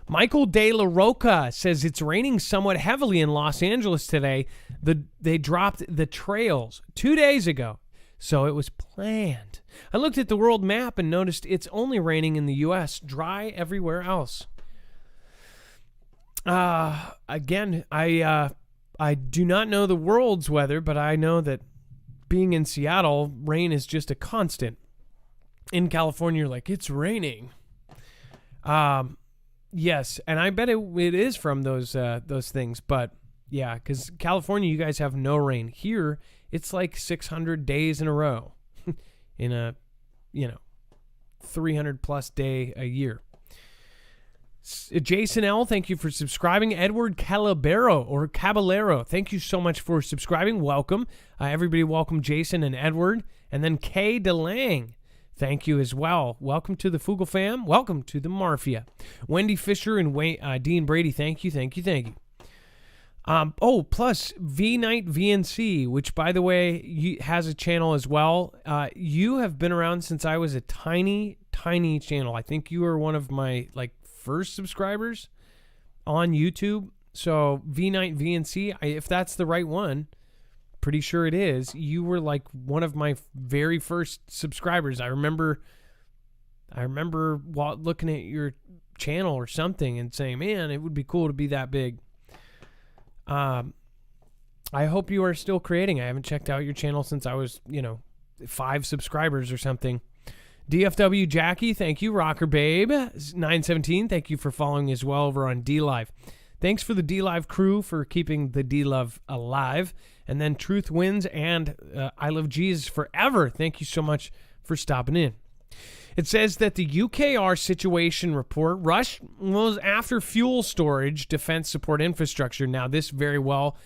Michael De La Roca says it's raining somewhat heavily in Los Angeles today. They dropped the trails 2 days ago, so it was planned. I looked at the world map and noticed it's only raining in the U.S., dry everywhere else. Again, I do not know the world's weather, but I know that being in Seattle, rain is just a constant. In California, you're like, it's raining. Yes, and I bet it is from those things, but yeah, because California, you guys have no rain. Here, it's like 600 days in a row in a, 300 plus day a year. Jason L., thank you for subscribing. Edward Caballero, thank you so much for subscribing. Welcome. Everybody welcome Jason and Edward. And then Kay DeLang, thank you as well. Welcome to the Foogle fam. Welcome to the Mafia. Wendy Fisher and Dean Brady, thank you. Plus V-Night VNC, which, by the way, has a channel as well. You have been around since I was a tiny channel. I think you were one of my, first subscribers on YouTube. So V-Night VNC, if that's the right one, pretty sure it is. You were one of my very first subscribers. I remember looking at your channel or something and saying, man, it would be cool to be that big. I hope you are still creating. I haven't checked out your channel since I was, 5 subscribers or something. DFW Jackie, thank you. Rocker Babe 917, thank you for following as well over on DLive. Thanks for the DLive crew for keeping the DLove alive. And then Truth Wins and I Love Jesus Forever, thank you so much for stopping in. It says that the UKR situation report, Rush was after fuel storage, defense support infrastructure. Now, this very well,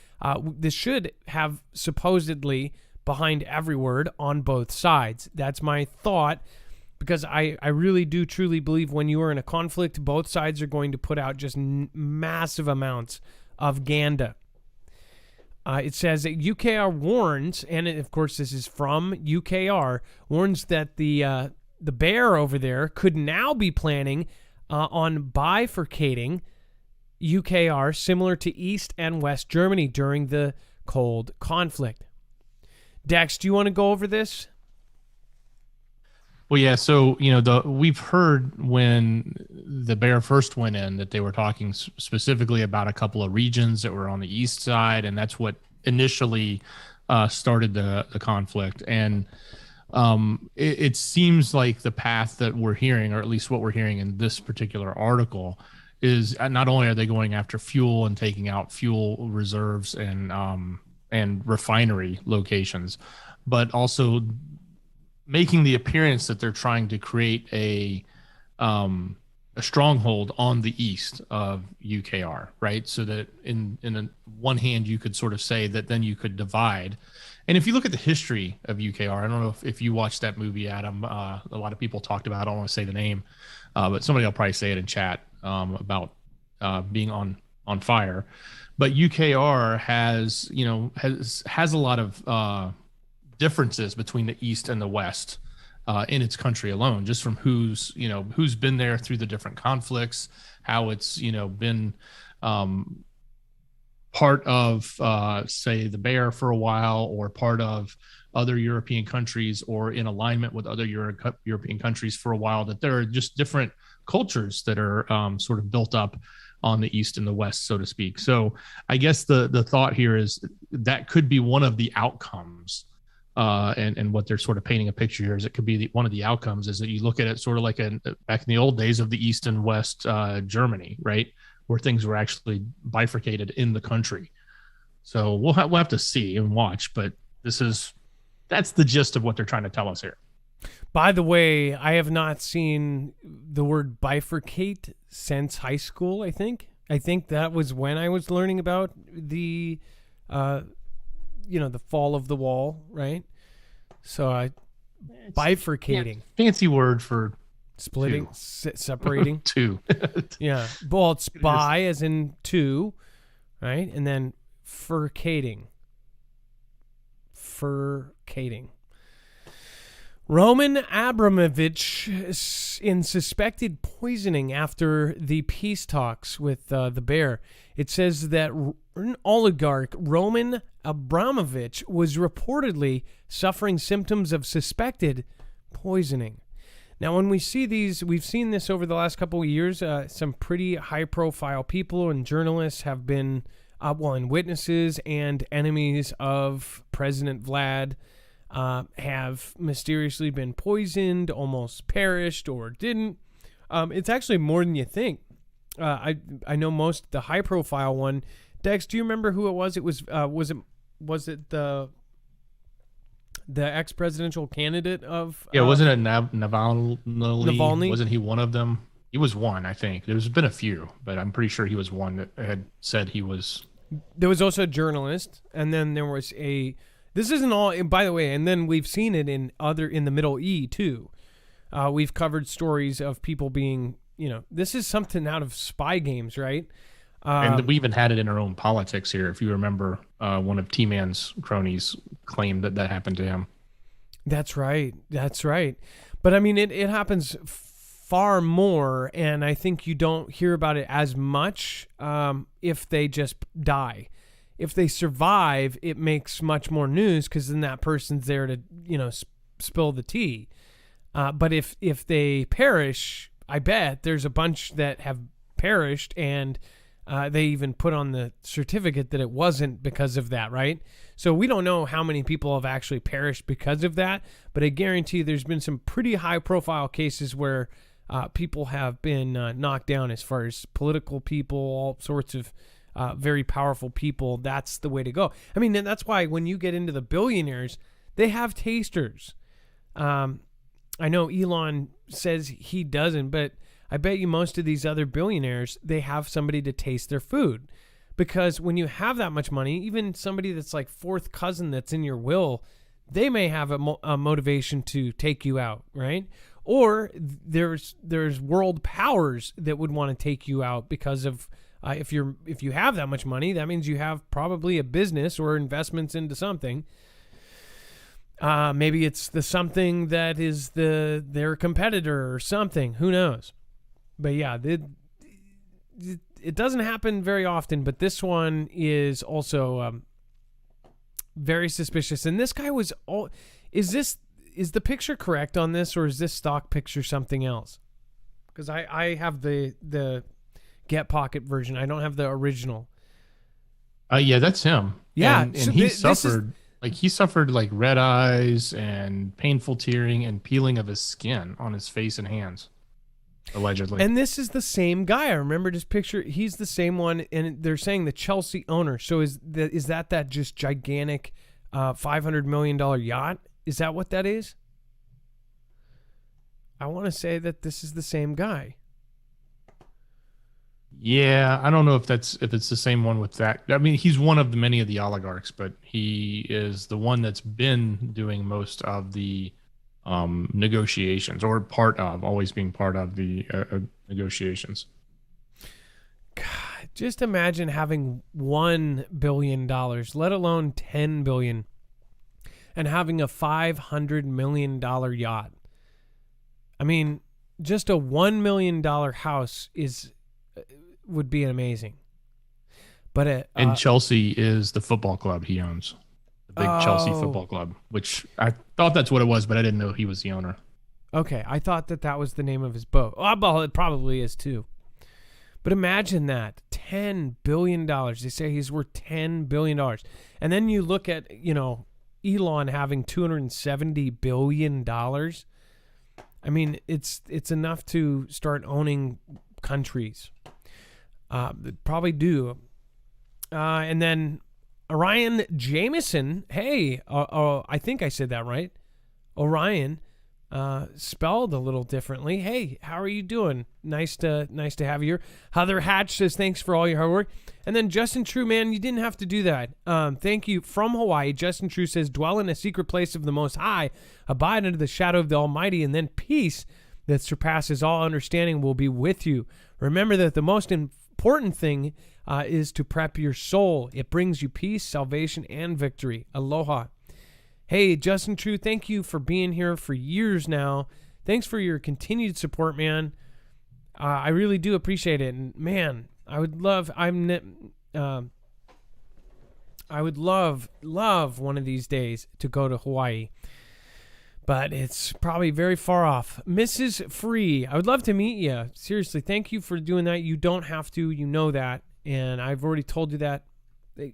this should have supposedly behind every word on both sides. That's my thought, because I really do truly believe when you are in a conflict, both sides are going to put out just massive amounts of Ganda. It says that UKR warns, and of course this is from UKR, warns that the bear over there could now be planning on bifurcating UKR similar to East and West Germany during the cold conflict. Dex, do you want to go over this? Well, yeah. So, we've heard when the bear first went in that they were talking specifically about a couple of regions that were on the east side, and that's what initially started the conflict. And it seems like the path that we're hearing, or at least what we're hearing in this particular article, is not only are they going after fuel and taking out fuel reserves and refinery locations, but also making the appearance that they're trying to create a stronghold on the east of UKR, right? So that in one hand you could sort of say that then you could divide And if you look at the history of UKR, I don't know if you watched that movie, Adam. A lot of people talked about. I don't want to say the name, but somebody will probably say it in chat about being on fire. But UKR has has a lot of differences between the East and the West in its country alone, just from who's been there through the different conflicts, how it's been part of say the Bear for a while, or part of other European countries, or in alignment with other European countries for a while. That there are just different cultures that are sort of built up on the East and the West, so to speak. So I guess the thought here is that could be one of the outcomes. And what they're sort of painting a picture here is it could be one of the outcomes is that you look at it sort of like back in the old days of the East and West Germany, right, where things were actually bifurcated in the country. So we'll have to see and watch, but that's the gist of what they're trying to tell us here. By the way, I have not seen the word bifurcate since high school. I think that was when I was learning about the the fall of the wall, right? So bifurcating, fancy word for splitting, separating. Two. Yeah. Well, it's bi as in two, right? And then furcating. Roman Abramovich in suspected poisoning after the peace talks with the Bear. It says that an oligarch, Roman Abramovich, was reportedly suffering symptoms of suspected poisoning. Now, when we see these, we've seen this over the last couple of years. Some pretty high-profile people and journalists have been, and witnesses and enemies of President Vlad have mysteriously been poisoned, almost perished, or didn't. It's actually more than you think. I know the high-profile one. Dex, do you remember who it was? It was it the ex-presidential candidate of? Wasn't it Navalny? Wasn't he one of them? He was one, I think. There's been a few, but I'm pretty sure he was one that had said he was. There was also a journalist, and then there was a. This isn't all. By the way, and then we've seen it in the Middle East too. We've covered stories of people being. This is something out of spy games, right? And we even had it in our own politics here. If you remember, one of T-Man's cronies claimed that happened to him. That's right. But I mean, it happens far more, and I think you don't hear about it as much if they just die. If they survive, it makes much more news because then that person's there to spill the tea. But if they perish, I bet there's a bunch that have perished, and they even put on the certificate that it wasn't because of that, right? So we don't know how many people have actually perished because of that, but I guarantee there's been some pretty high-profile cases where people have been knocked down as far as political people, all sorts of very powerful people. That's the way to go. I mean, and that's why when you get into the billionaires, they have tasters. I know Elon says he doesn't, but I bet you most of these other billionaires, they have somebody to taste their food. Because when you have that much money, even somebody that's like fourth cousin that's in your will, they may have a motivation to take you out, right? Or there's world powers that would want to take you out because of if you have that much money, that means you have probably a business or investments into something. Maybe it's the something that is their competitor or something. Who knows? But yeah, it doesn't happen very often. But this one is also very suspicious. And this guy was is the picture correct on this, or is this stock picture something else? Because I have the Get Pocket version. I don't have the original. Yeah, that's him. Yeah, and so he suffered. He suffered like red eyes and painful tearing and peeling of his skin on his face and hands, allegedly. And this is the same guy. I remember this picture. He's the same one, and they're saying the Chelsea owner. So is that just gigantic $500 million yacht? Is that what that is? I want to say that this is the same guy. Yeah, I don't know if it's the same one with that. I mean, he's one of the many of the oligarchs, but he is the one that's been doing most of the negotiations, or always being part of the negotiations. God, just imagine having $1 billion, let alone 10 billion, and having a $500 million yacht. I mean, just a $1 million house would be amazing. But And Chelsea is the football club he owns, the big Chelsea football club, which I thought that's what it was, but I didn't know he was the owner. okay, I thought that was the name of his boat. Well, it probably is too. But imagine that, $10 billion. They say he's worth $10 billion. And then you look at, Elon having $270 billion. I mean, it's enough to start owning countries. Probably do. And then Orion Jameson. Hey, I think I said that right. Orion, spelled a little differently. Hey, how are you doing? Nice to have you here. Heather Hatch says thanks for all your hard work. And then Justin True, man, you didn't have to do that. Thank you from Hawaii. Justin True says, dwell in a secret place of the Most High, abide under the shadow of the Almighty, and then peace that surpasses all understanding will be with you. Remember that the most important thing is to prep your soul. It brings you peace, salvation, and victory. Aloha. Hey, Justin True, thank you for being here for years now. Thanks for your continued support, man. I really do appreciate it. And man, I would love one of these days to go to Hawaii, but it's probably very far off. Mrs. Free, I would love to meet you. Seriously, thank you for doing that. You don't have to, you know that, and I've already told you that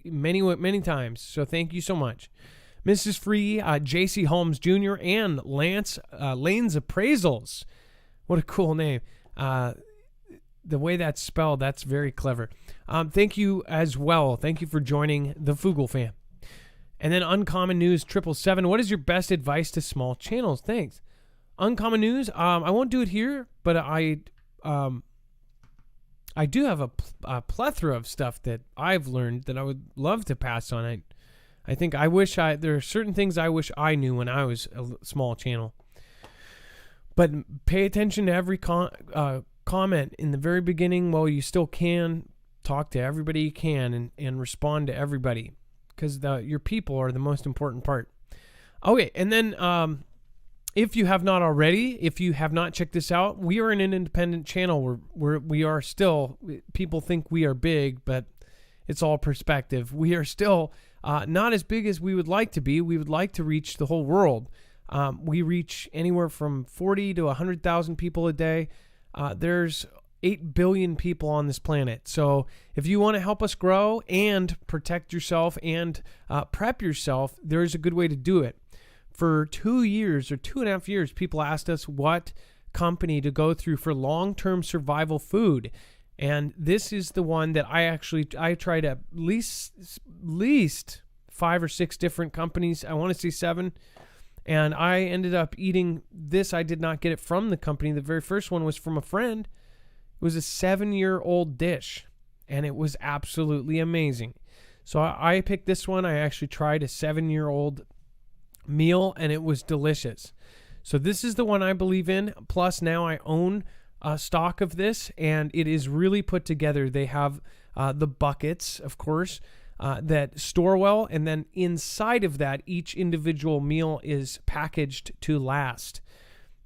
many times. So thank you so much. Mrs. Free, J.C. Holmes Jr., and Lane's Appraisals. What a cool name. The way that's spelled, that's very clever. Thank you as well. Thank you for joining the Foogle fam. And then Uncommon News 777. What is your best advice to small channels? Thanks. Uncommon News, I won't do it here, but I do have a plethora of stuff that I've learned that I would love to pass on. I think there are certain things I wish I knew when I was a small channel. But pay attention to every comment in the very beginning while you still can. Talk to everybody you can and respond to everybody, because your people are the most important part. Okay, and then if you have not already, if you have not checked this out, we are an independent channel. We are still, people think we are big, but it's all perspective. We are still not as big as we would like to be. We would like to reach the whole world. We reach anywhere from 40 to 100,000 people a day. There's 8 billion people on this planet. So if you want to help us grow and protect yourself and prep yourself, there's a good way to do it. For 2 years or 2.5 years, people asked us what company to go through for long-term survival food. And this is the one that I tried at least 5 or 6 different companies. I want to say 7. And I ended up eating this. I did not get it from the company. The very first one was from a friend. It was a 7-year-old dish, and it was absolutely amazing. So I picked this one. I actually tried a 7-year-old meal, and it was delicious. So this is the one I believe in. Plus, now I own a stock of this, and it is really put together. They have the buckets, of course, that store well, and then inside of that, each individual meal is packaged to last.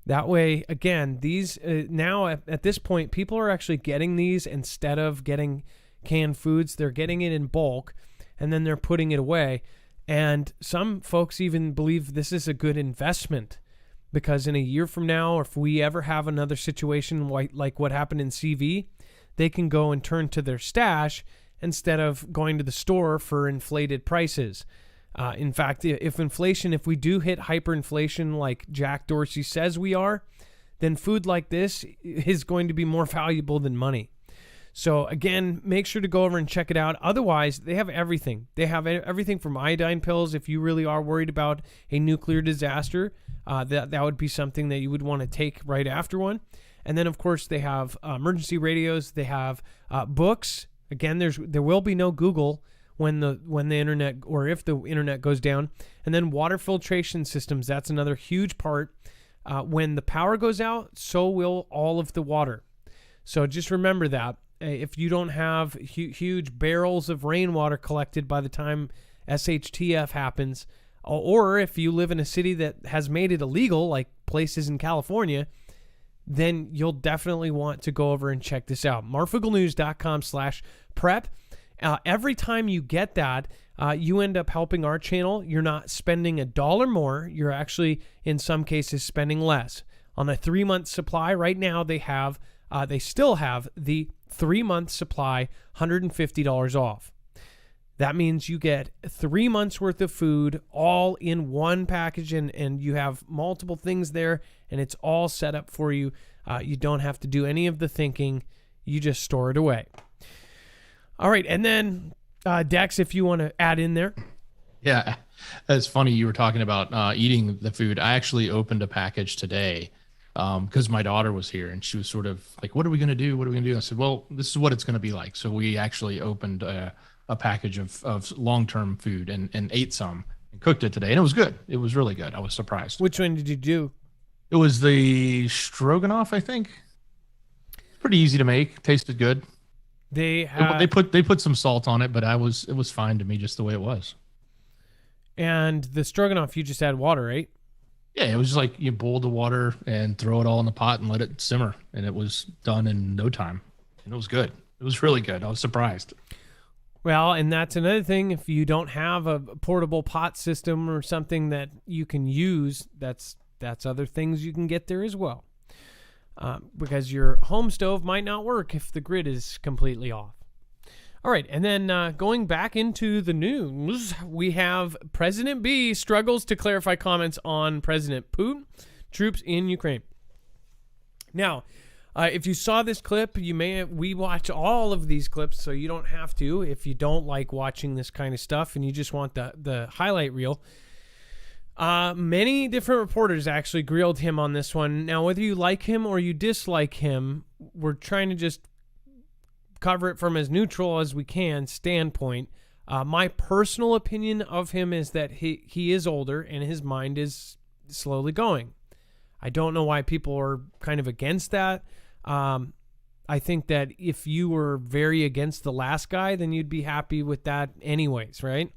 That way, again, these now at this point, people are actually getting these instead of getting canned foods. They're getting it in bulk, and then they're putting it away. And some folks even believe this is a good investment, because in a year from now, or if we ever have another situation like what happened in CV, they can go and turn to their stash instead of going to the store for inflated prices. In fact, if we do hit hyperinflation like Jack Dorsey says we are, then food like this is going to be more valuable than money. So again, make sure to go over and check it out. Otherwise, they have everything. They have everything from iodine pills. If you really are worried about a nuclear disaster, that would be something that you would want to take right after one. And then, of course, they have emergency radios. They have books. Again, there will be no Google when the internet, or if the internet goes down. And then water filtration systems. That's another huge part. When the power goes out, so will all of the water. So just remember that. If you don't have huge barrels of rainwater collected by the time SHTF happens, or if you live in a city that has made it illegal, like places in California, then you'll definitely want to go over and check this out. marfooglenews.com/prep. Every time you get that, you end up helping our channel. You're not spending $1 more. You're actually, in some cases, spending less. On a 3-month supply, right now they still have the 3-month supply, $150 off. That means you get 3 months worth of food all in one package, and you have multiple things there, and it's all set up for you. You don't have to do any of the thinking. You just store it away. All right, and then Dex, if you want to add in there. Yeah, it's funny you were talking about eating the food. I actually opened a package today because my daughter was here, and she was sort of like, what are we going to do? What are we going to do? I said, well, this is what it's going to be like. So we actually opened a package of long-term food and ate some and cooked it today. And it was good. It was really good. I was surprised. Which one did you do? It was the stroganoff, I think. Pretty easy to make. Tasted good. They put some salt on it, but it was fine to me just the way it was. And the stroganoff, you just add water, right? Yeah, it was just like you boil the water and throw it all in the pot and let it simmer, and it was done in no time. And it was good. It was really good. I was surprised. Well, and that's another thing. If you don't have a portable pot system or something that you can use, that's other things you can get there as well. Because your home stove might not work if the grid is completely off. All right, and then going back into the news, we have President B struggles to clarify comments on President Putin, troops in Ukraine. Now, if you saw this clip, we watch all of these clips, so you don't have to if you don't like watching this kind of stuff and you just want the highlight reel. Many different reporters actually grilled him on this one. Now, whether you like him or you dislike him, we're trying to just cover it from as neutral as we can standpoint. My personal opinion of him is that he is older and his mind is slowly going. I don't know why people are kind of against that. I think that if you were very against the last guy, then you'd be happy with that anyways, right?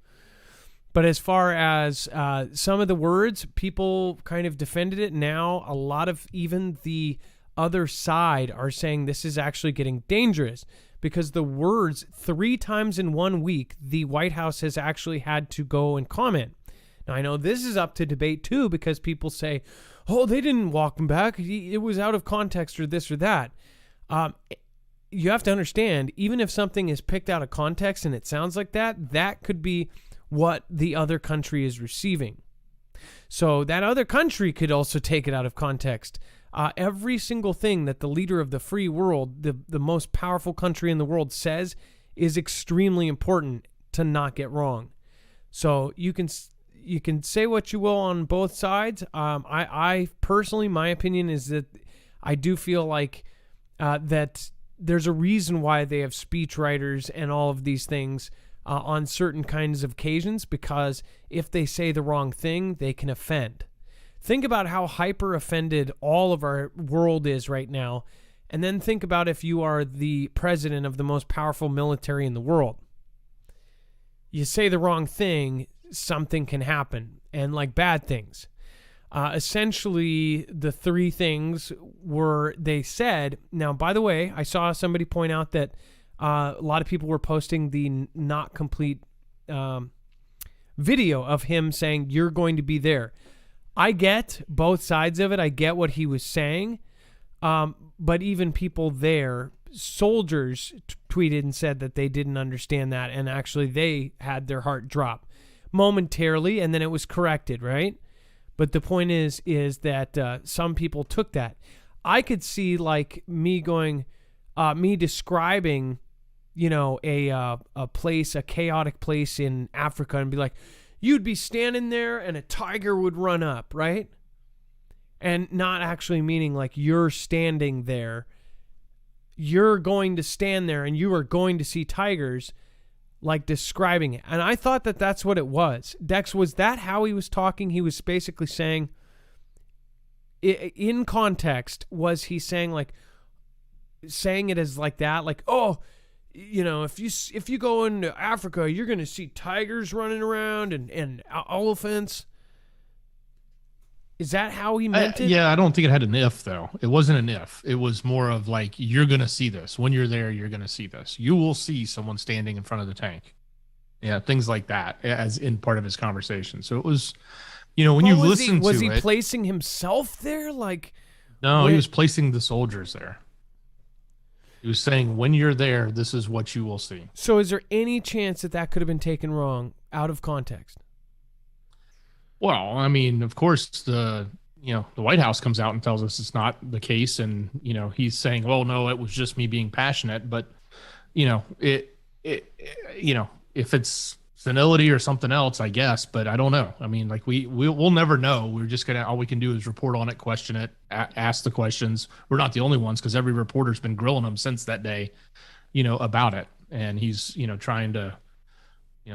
But as far as some of the words, people kind of defended it. Now, a lot of even the other side are saying this is actually getting dangerous because the words 3 times in 1 week, the White House has actually had to go and comment. Now, I know this is up to debate too because people say, oh, they didn't walk him back. It was out of context or this or that. You have to understand, even if something is picked out of context and it sounds like that, that could be what the other country is receiving. So that other country could also take it out of context. Every single thing that the leader of the free world, the most powerful country in the world says is extremely important to not get wrong. So you can say what you will on both sides. I personally, my opinion is that I do feel like that there's a reason why they have speech writers and all of these things on certain kinds of occasions, because if they say the wrong thing, they can offend. Think about how hyper offended all of our world is right now, and then think about if you are the president of the most powerful military in the world. You say the wrong thing, something can happen, and like bad things. Essentially, the 3 things were, they said, now, by the way, I saw somebody point out that a lot of people were posting the not complete video of him saying, you're going to be there. I get both sides of it. I get what he was saying. But even people there, soldiers tweeted and said that they didn't understand that. And actually they had their heart drop momentarily and then it was corrected, right? But the point is that some people took that. I could see like me describing, a place, a chaotic place in Africa and be like, you'd be standing there and a tiger would run up, right? and not actually meaning like you're standing there. You're going to stand there and you are going to see tigers, like describing it. And I thought that that's what it was. Dex, was that how he was talking? He was basically saying, in context, was he saying it as like that? Like, oh, you know, if you go into Africa, you're going to see tigers running around and elephants. Is that how he meant it? Yeah, I don't think it had an if, though. It wasn't an if. It was more of like, you're going to see this. When you're there, you're going to see this. You will see someone standing in front of the tank. Yeah, things like that as in part of his conversation. So it was, you know, when you listen to it. Was he placing himself there? Like, no, he was placing the soldiers there. He was saying, when you're there, this is what you will see. So is there any chance that that could have been taken wrong, out of context? Well, I mean, of course, the White House comes out and tells us it's not the case, and you know, he's saying, "Oh no, it was just me being passionate." But you know, if it's senility or something else, I guess. But I don't know. I mean, like we'll never know. We're just all we can do is report on it, question it, ask the questions. We're not the only ones, because every reporter's been grilling him since that day, you know, about it, and he's trying to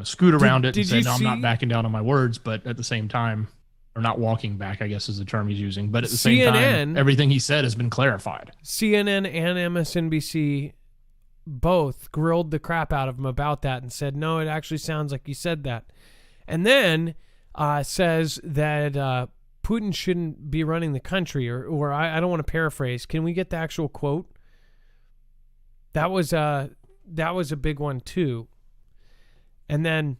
scoot around it and say, no, I'm not backing down on my words, but at the same time, or not walking back, I guess is the term he's using. But at the same time, everything he said has been clarified. CNN and MSNBC both grilled the crap out of him about that and said, no, it actually sounds like you said that. And then says that Putin shouldn't be running the country, or I don't want to paraphrase. Can we get the actual quote? That was a big one too. And then,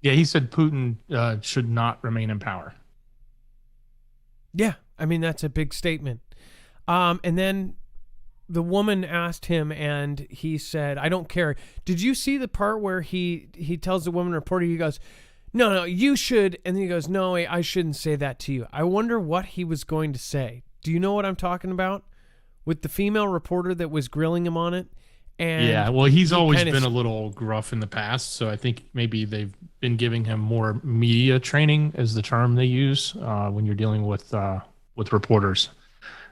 yeah, he said Putin should not remain in power. Yeah, I mean, that's a big statement. And then the woman asked him, and he said, I don't care. Did you see the part where he tells the woman reporter, he goes, no, you should. And then he goes, no, I shouldn't say that to you. I wonder what he was going to say. Do you know what I'm talking about? With the female reporter that was grilling him on it? And yeah, well, he's always been a little gruff in the past, so I think maybe they've been giving him more media training, is the term they use when you're dealing with reporters.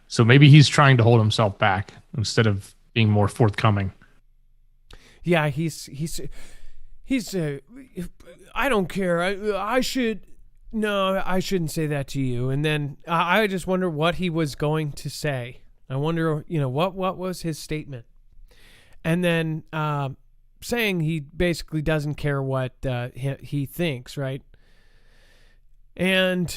So maybe he's trying to hold himself back instead of being more forthcoming. Yeah, he's I don't care. I shouldn't say that to you. And then I just wonder what he was going to say. I wonder, what was his statement? And then saying he basically doesn't care what he thinks, right? And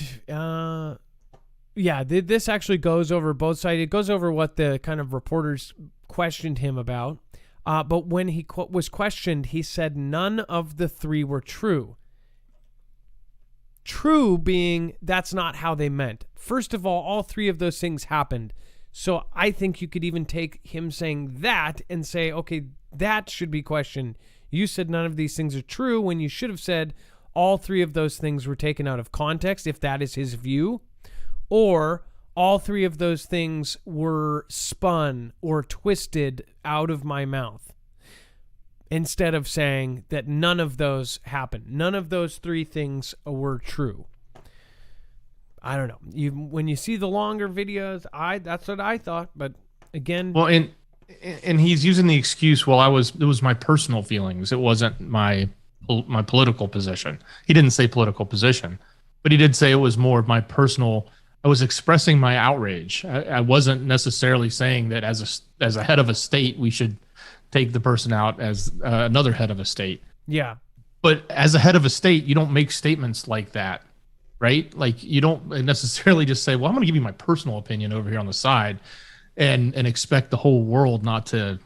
this actually goes over both sides. It goes over what the kind of reporters questioned him about. But when he was questioned, he said none of the three were true. True being that's not how they meant. First of all three of those things happened. So I think you could even take him saying that and say, okay, that should be questioned. You said none of these things are true when you should have said all three of those things were taken out of context, if that is his view, or all three of those things were spun or twisted out of my mouth, instead of saying that none of those happened. None of those three things were true. I don't know. When you see the longer videos, that's what I thought. But again, well, and he's using the excuse, well, it was my personal feelings. It wasn't my political position. He didn't say political position, but he did say it was more of my personal. I was expressing my outrage. I wasn't necessarily saying that as a head of a state, we should take the person out as another head of a state. Yeah. But as a head of a state, you don't make statements like that. Right? Like, you don't necessarily just say, well, I'm going to give you my personal opinion over here on the side and expect the whole world not to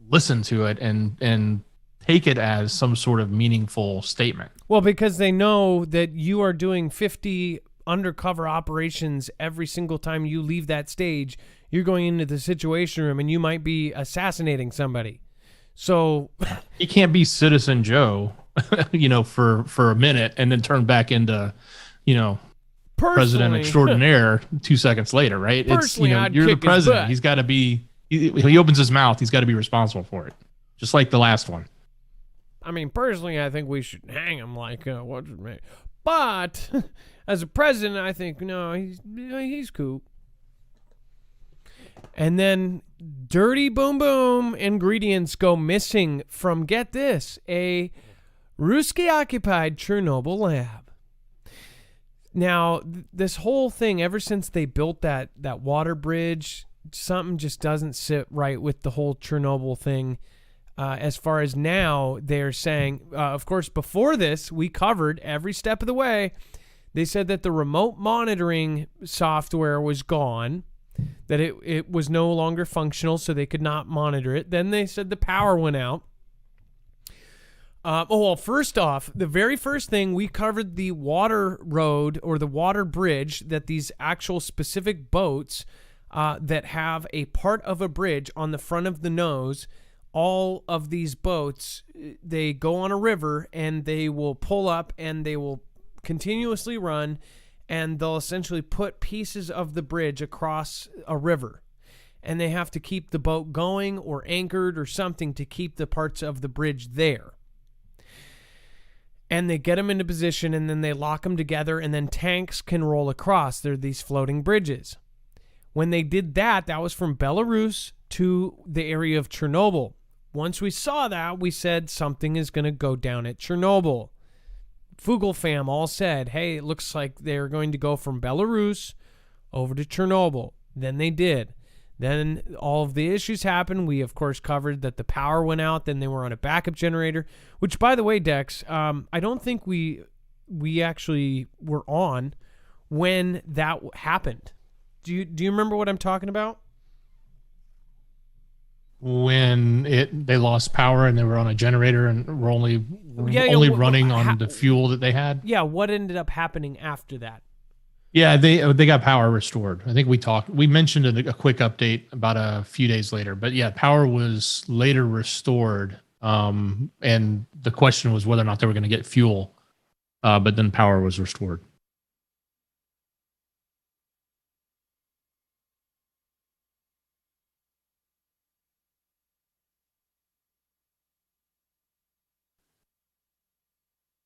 listen to it and take it as some sort of meaningful statement. Well, because they know that you are doing 50 undercover operations every single time you leave that stage. You're going into the Situation Room and you might be assassinating somebody. So he can't be Citizen Joe, for a minute and then turn back into president extraordinaire 2 seconds later, right? It's you're the president. He's got to be. He opens his mouth. He's got to be responsible for it, just like the last one. I mean, personally, I think we should hang him like what's his name. But As a president, I think, no, he's cool. And then dirty boom boom ingredients go missing from, get this, a Ruski-occupied Chernobyl lab. Now, this whole thing, ever since they built that water bridge, something just doesn't sit right with the whole Chernobyl thing. As far as now, they're saying, of course, before this, we covered every step of the way. They said that the remote monitoring software was gone, that it was no longer functional, so they could not monitor it. Then they said the power went out. Well, first off, the very first thing, we covered the water road or the water bridge, that these actual specific boats that have a part of a bridge on the front of the nose, all of these boats, they go on a river and they will pull up and they will continuously run, and they'll essentially put pieces of the bridge across a river. And they have to keep the boat going or anchored or something to keep the parts of the bridge there. And they get them into position, and then they lock them together, and then tanks can roll across. They're these floating bridges. When they did that, that was from Belarus to the area of Chernobyl. Once we saw that, we said something is going to go down at Chernobyl. Foogle fam all said, hey, it looks like they're going to go from Belarus over to Chernobyl. Then they did. Then all of the issues happened. We, of course, covered that the power went out. Then they were on a backup generator, which, by the way, Dex, I don't think we actually were on when that happened. Do you remember what I'm talking about? When they lost power and they were on a generator and were only running on the fuel that they had. Yeah, what ended up happening after that? Yeah, they got power restored. I think we mentioned a quick update about a few days later, but yeah, power was later restored. And the question was whether or not they were going to get fuel, but then power was restored.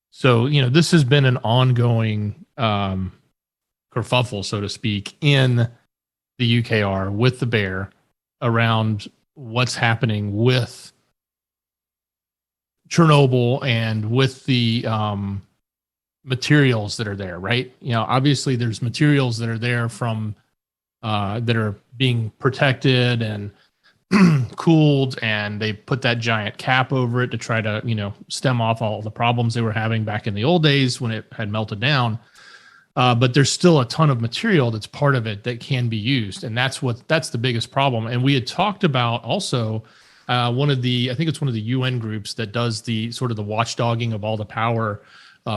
So, this has been an ongoing kerfuffle, so to speak, in the UKR with the bear around what's happening with Chernobyl and with the materials that are there, right? Obviously there's materials that are there from that are being protected and cooled, and they put that giant cap over it to try to, stem off all the problems they were having back in the old days when it had melted down. But there's still a ton of material that's part of it that can be used. And that's the biggest problem. And we had talked about also I think it's one of the UN groups that does the sort of the watchdogging of all the power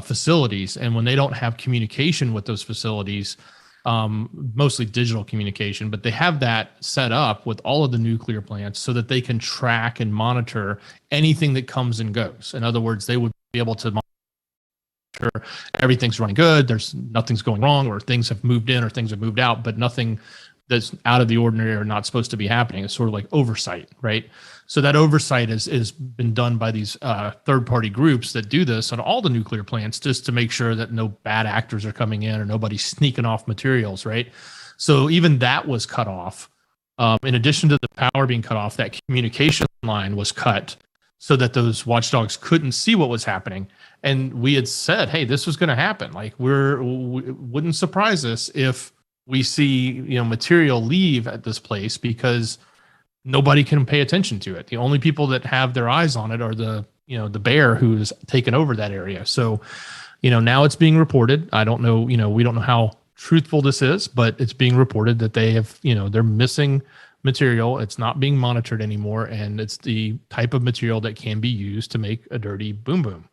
facilities. And when they don't have communication with those facilities, mostly digital communication, but they have that set up with all of the nuclear plants so that they can track and monitor anything that comes and goes. In other words, they would be able to monitor everything's running good, nothing's going wrong, or things have moved in or things have moved out, but nothing that's out of the ordinary or not supposed to be happening. It's sort of like oversight, right? So that oversight is been done by these third-party groups that do this on all the nuclear plants, just to make sure that no bad actors are coming in or nobody's sneaking off materials, right? So even that was cut off. In addition to the power being cut off, that communication line was cut so that those watchdogs couldn't see what was happening. And we had said, hey, this was going to happen. Like, it wouldn't surprise us if we see, material leave at this place, because nobody can pay attention to it. The only people that have their eyes on it are the bear who's taken over that area. So, now it's being reported. I don't know, we don't know how truthful this is, but it's being reported that they have, they're missing material. It's not being monitored anymore. And it's the type of material that can be used to make a dirty boom boom.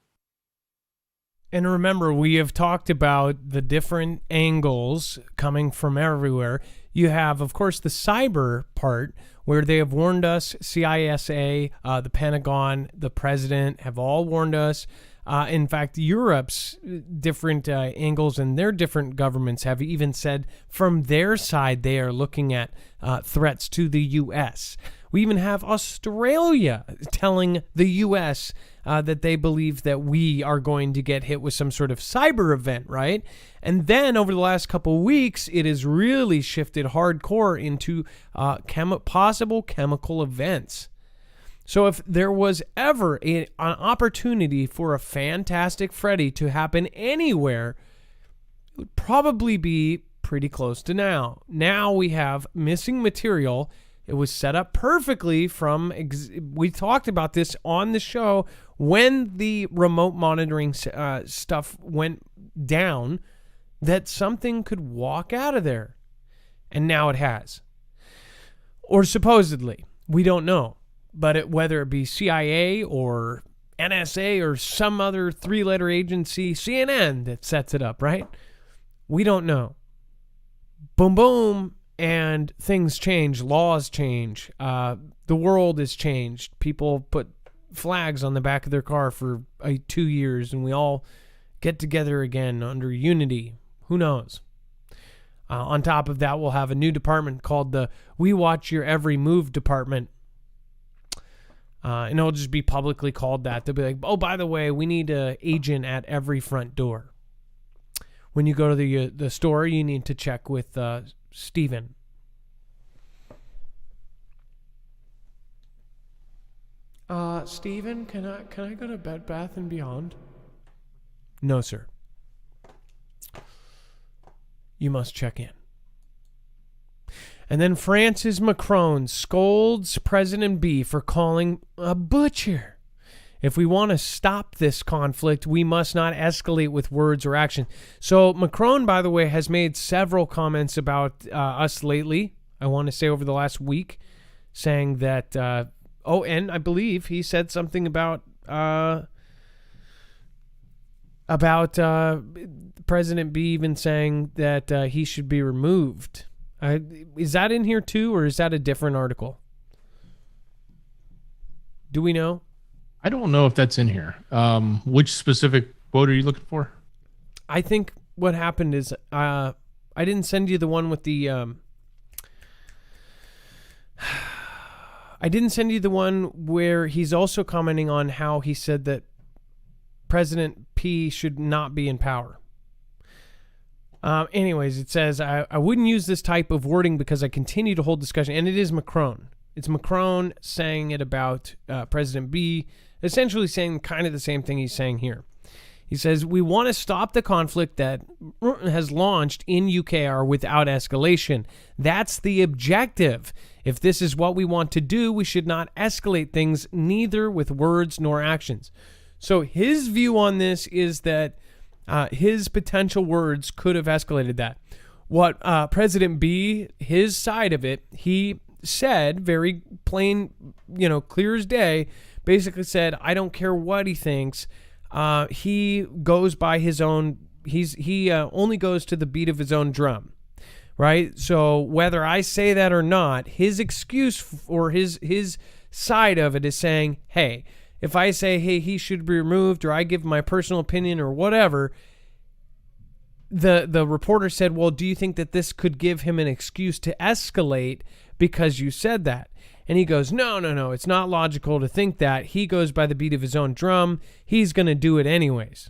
And remember, we have talked about the different angles coming from everywhere. You have, of course, the cyber part, where they have warned us. CISA, the Pentagon, the president have all warned us. In fact, Europe's different angles and their different governments have even said from their side they are looking at threats to the U.S. We even have Australia telling the U.S. That they believe that we are going to get hit with some sort of cyber event, right? And then over the last couple of weeks, it has really shifted hardcore into possible chemical events. So if there was ever an opportunity for a Fantastic Freddy to happen anywhere, it would probably be pretty close to now. Now we have missing material. It was set up perfectly we talked about this on the show when the remote monitoring stuff went down, that something could walk out of there. And now it has. Or supposedly. We don't know. But whether it be CIA or NSA or some other three-letter agency, CNN, that sets it up, right? We don't know. Boom, boom. And things change, laws change, the world has changed. People put flags on the back of their car for 2 years, and we all get together again under unity. Who knows? On top of that, we'll have a new department called the We Watch Your Every Move Department. And it'll just be publicly called that. They'll be like, oh, by the way, we need an agent at every front door. When you go to the store, you need to check with Steven. Steven, can I go to Bed Bath & Beyond? No, sir. You must check in. And then Francis Macron scolds President B for calling a butcher. If we want to stop this conflict, we must not escalate with words or action. So Macron, by the way, has made several comments about us lately. I want to say over the last week, saying that, and I believe he said something about President B even saying that he should be removed. Is that in here too, or is that a different article? Do we know? I don't know if that's in here. Which specific quote are you looking for? I think what happened is I didn't send you the one with the I didn't send you the one where he's also commenting on how he said that President P should not be in power. Anyways, it says, I wouldn't use this type of wording because I continue to hold discussion. And it is Macron. It's Macron saying it about President B, essentially saying kind of the same thing he's saying here. He says, we want to stop the conflict that has launched in UKR without escalation. That's the objective. If this is what we want to do, we should not escalate things, neither with words nor actions. So his view on this is that his potential words could have escalated that. What President B, his side of it, he said very plain, clear as day, basically said, I don't care what he thinks. He goes by his own, he only goes to the beat of his own drum, right? So whether I say that or not, his excuse or his side of it is saying, hey, if I say, hey, he should be removed, or I give my personal opinion or whatever, the reporter said, well, do you think that this could give him an excuse to escalate because you said that? And he goes, no, it's not logical to think that. He goes by the beat of his own drum. He's going to do it anyways.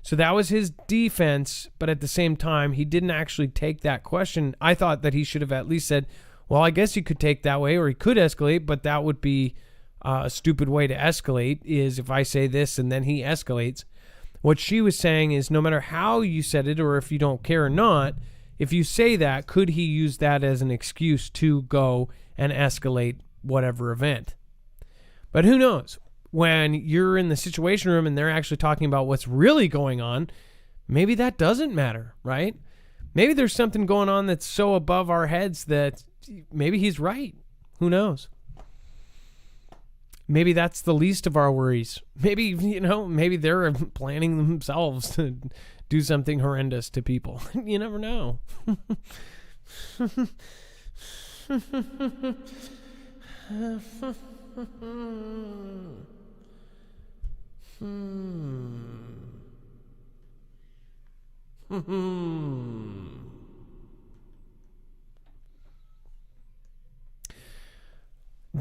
So that was his defense, but at the same time, he didn't actually take that question. I thought that he should have at least said, well, I guess you could take that way, or he could escalate, but that would be a stupid way to escalate, is if I say this and then he escalates. What she was saying is no matter how you said it, or if you don't care or not, if you say that, could he use that as an excuse to go and escalate whatever event? But who knows? When you're in the situation room and they're actually talking about what's really going on, maybe that doesn't matter, right? Maybe there's something going on that's so above our heads that maybe he's right. Who knows? Maybe that's the least of our worries. Maybe, maybe they're planning themselves to do something horrendous to people. You never know.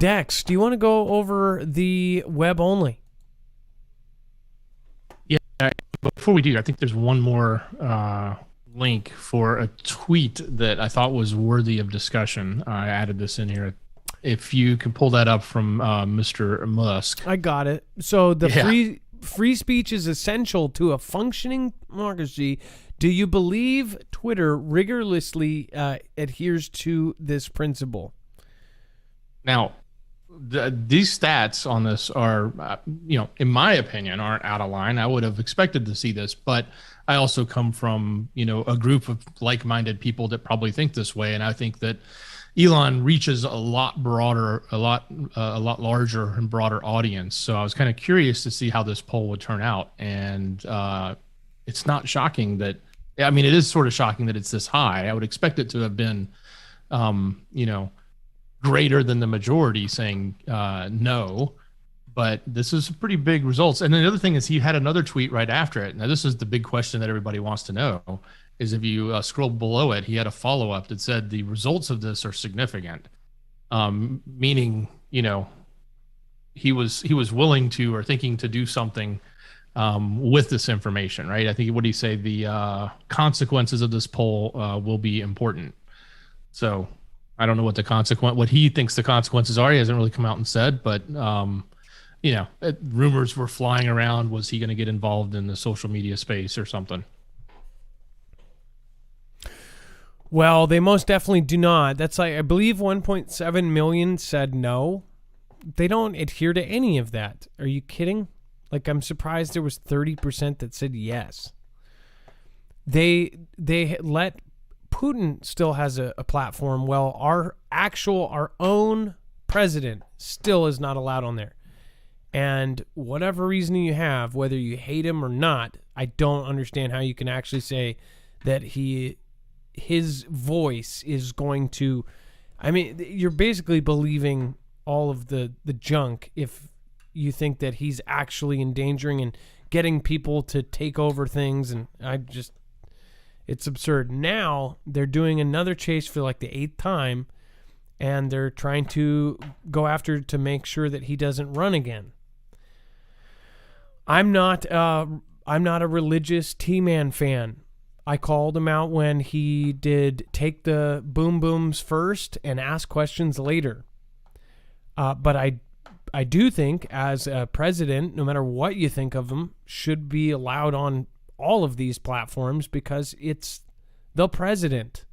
Dex, do you want to go over the web only? Yeah, but before we do, I think there's one more link for a tweet that I thought was worthy of discussion. I added this in here. If you can pull that up from Mr. Musk. I got it. So the free speech is essential to a functioning democracy. Do you believe Twitter rigorously adheres to this principle? Now, these stats on this are, in my opinion, aren't out of line. I would have expected to see this, but I also come from, a group of like-minded people that probably think this way, and I think that Elon reaches a lot broader, a lot larger and broader audience. So I was kind of curious to see how this poll would turn out, and it's not shocking that. I mean, it is sort of shocking that it's this high. I would expect it to have been, greater than the majority saying no, but this is pretty big results. And then the other thing is he had another tweet right after it. Now, this is the big question that everybody wants to know, is if you scroll below it, he had a follow-up that said the results of this are significant, meaning, he was willing to or thinking to do something with this information, right? I think, what do you say? The consequences of this poll will be important. So I don't know what he thinks the consequences are. He hasn't really come out and said, but rumors were flying around. Was he going to get involved in the social media space or something? Well, they most definitely do not. That's like, I believe 1.7 million said no. They don't adhere to any of that. Are you kidding? Like, I'm surprised there was 30% that said yes. They let Putin still has a platform. Well, our own president still is not allowed on there. And whatever reason you have, whether you hate him or not, I don't understand how you can actually say that his voice is going to. I mean, you're basically believing all of the junk if you think that he's actually endangering and getting people to take over things. And it's absurd. Now they're doing another chase for like the 8th time, and they're trying to go after to make sure that he doesn't run again. I'm not a religious T-Man fan. I called him out when he did take the boom booms first and ask questions later. But I do think, as a president, no matter what you think of him, should be allowed on all of these platforms because it's the president.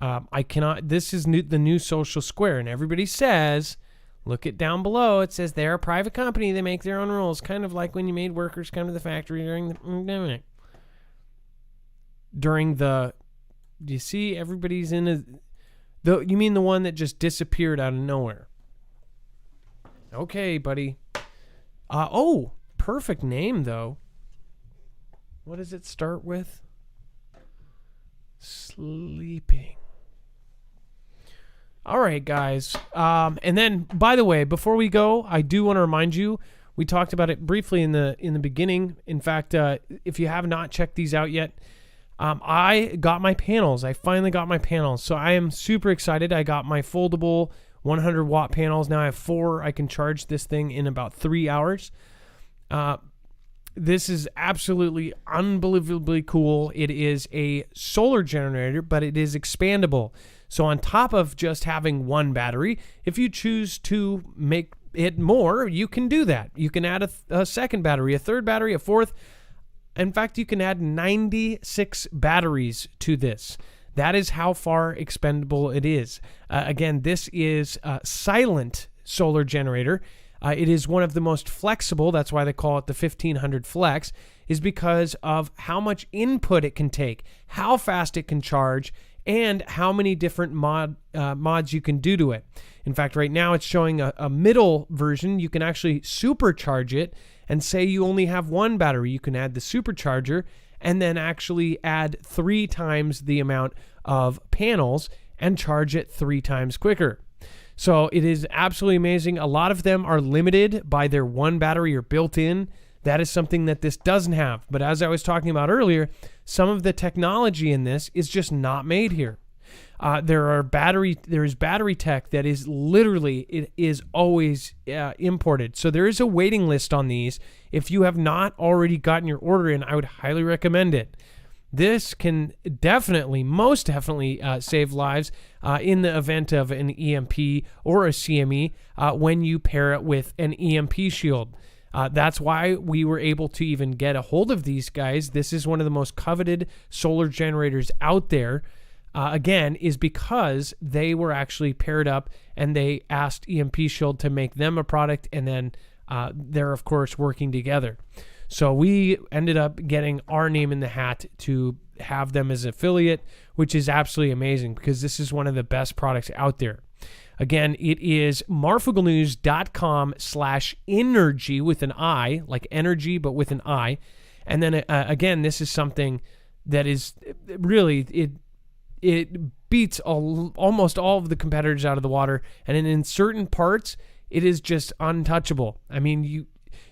This is the new social square, and everybody says, look it down below. It says they're a private company. They make their own rules, kind of like when you made workers come to the factory during the pandemic. Do you see everybody's you mean the one that just disappeared out of nowhere? Okay, buddy. Perfect name, though. What does it start with? Sleeping. All right, guys. And then, by the way, before we go, I do want to remind you, we talked about it briefly in the beginning. In fact, if you have not checked these out yet, I got my panels. I finally got my panels. So I am super excited. I got my foldable 100-watt panels. Now I have 4. I can charge this thing in about 3 hours. This is absolutely unbelievably cool. It is a solar generator, but it is expandable. So on top of just having one battery, if you choose to make it more, you can do that. You can add a second battery, a third battery, a fourth. In fact, you can add 96 batteries to this. That is how far expendable it is. Again, this is a silent solar generator. It is one of the most flexible. That's why they call it the 1500 Flex, is because of how much input it can take, how fast it can charge, and how many different mods you can do to it. In fact, right now it's showing a middle version. You can actually supercharge it and say you only have one battery. You can add the supercharger and then actually add 3 times the amount of panels and charge it 3 times quicker. So it is absolutely amazing. A lot of them are limited by their one battery or built in. That is something that this doesn't have. But as I was talking about earlier, some of the technology in this is just not made here. There is battery tech that is literally, it is always imported. So there is a waiting list on these. If you have not already gotten your order in, I would highly recommend it. This can most definitely save lives in the event of an EMP or a CME when you pair it with an EMP shield. That's why we were able to even get a hold of these guys. This is one of the most coveted solar generators out there. Again, is because they were actually paired up and they asked EMP Shield to make them a product, and then they're, of course, working together. So we ended up getting our name in the hat to have them as an affiliate, which is absolutely amazing because this is one of the best products out there. Again, it is marfooglenews.com/energy with an I, like energy, but with an I. And then, again, this is something that is really, it beats almost all of the competitors out of the water. And in certain parts, it is just untouchable. I mean,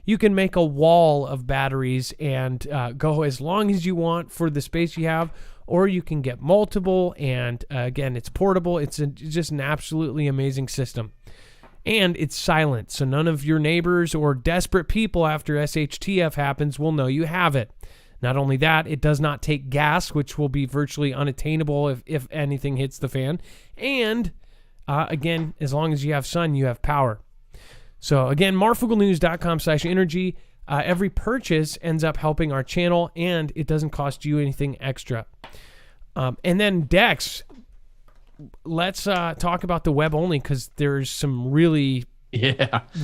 you can make a wall of batteries and go as long as you want for the space you have, or you can get multiple, and again, it's portable. It's just an absolutely amazing system. And it's silent, so none of your neighbors or desperate people after SHTF happens will know you have it. Not only that, it does not take gas, which will be virtually unattainable if anything hits the fan. And again, as long as you have sun, you have power. So again, marfooglenews.com/energy. Every purchase ends up helping our channel, and it doesn't cost you anything extra. And then Dex, let's talk about the web only, because there's some really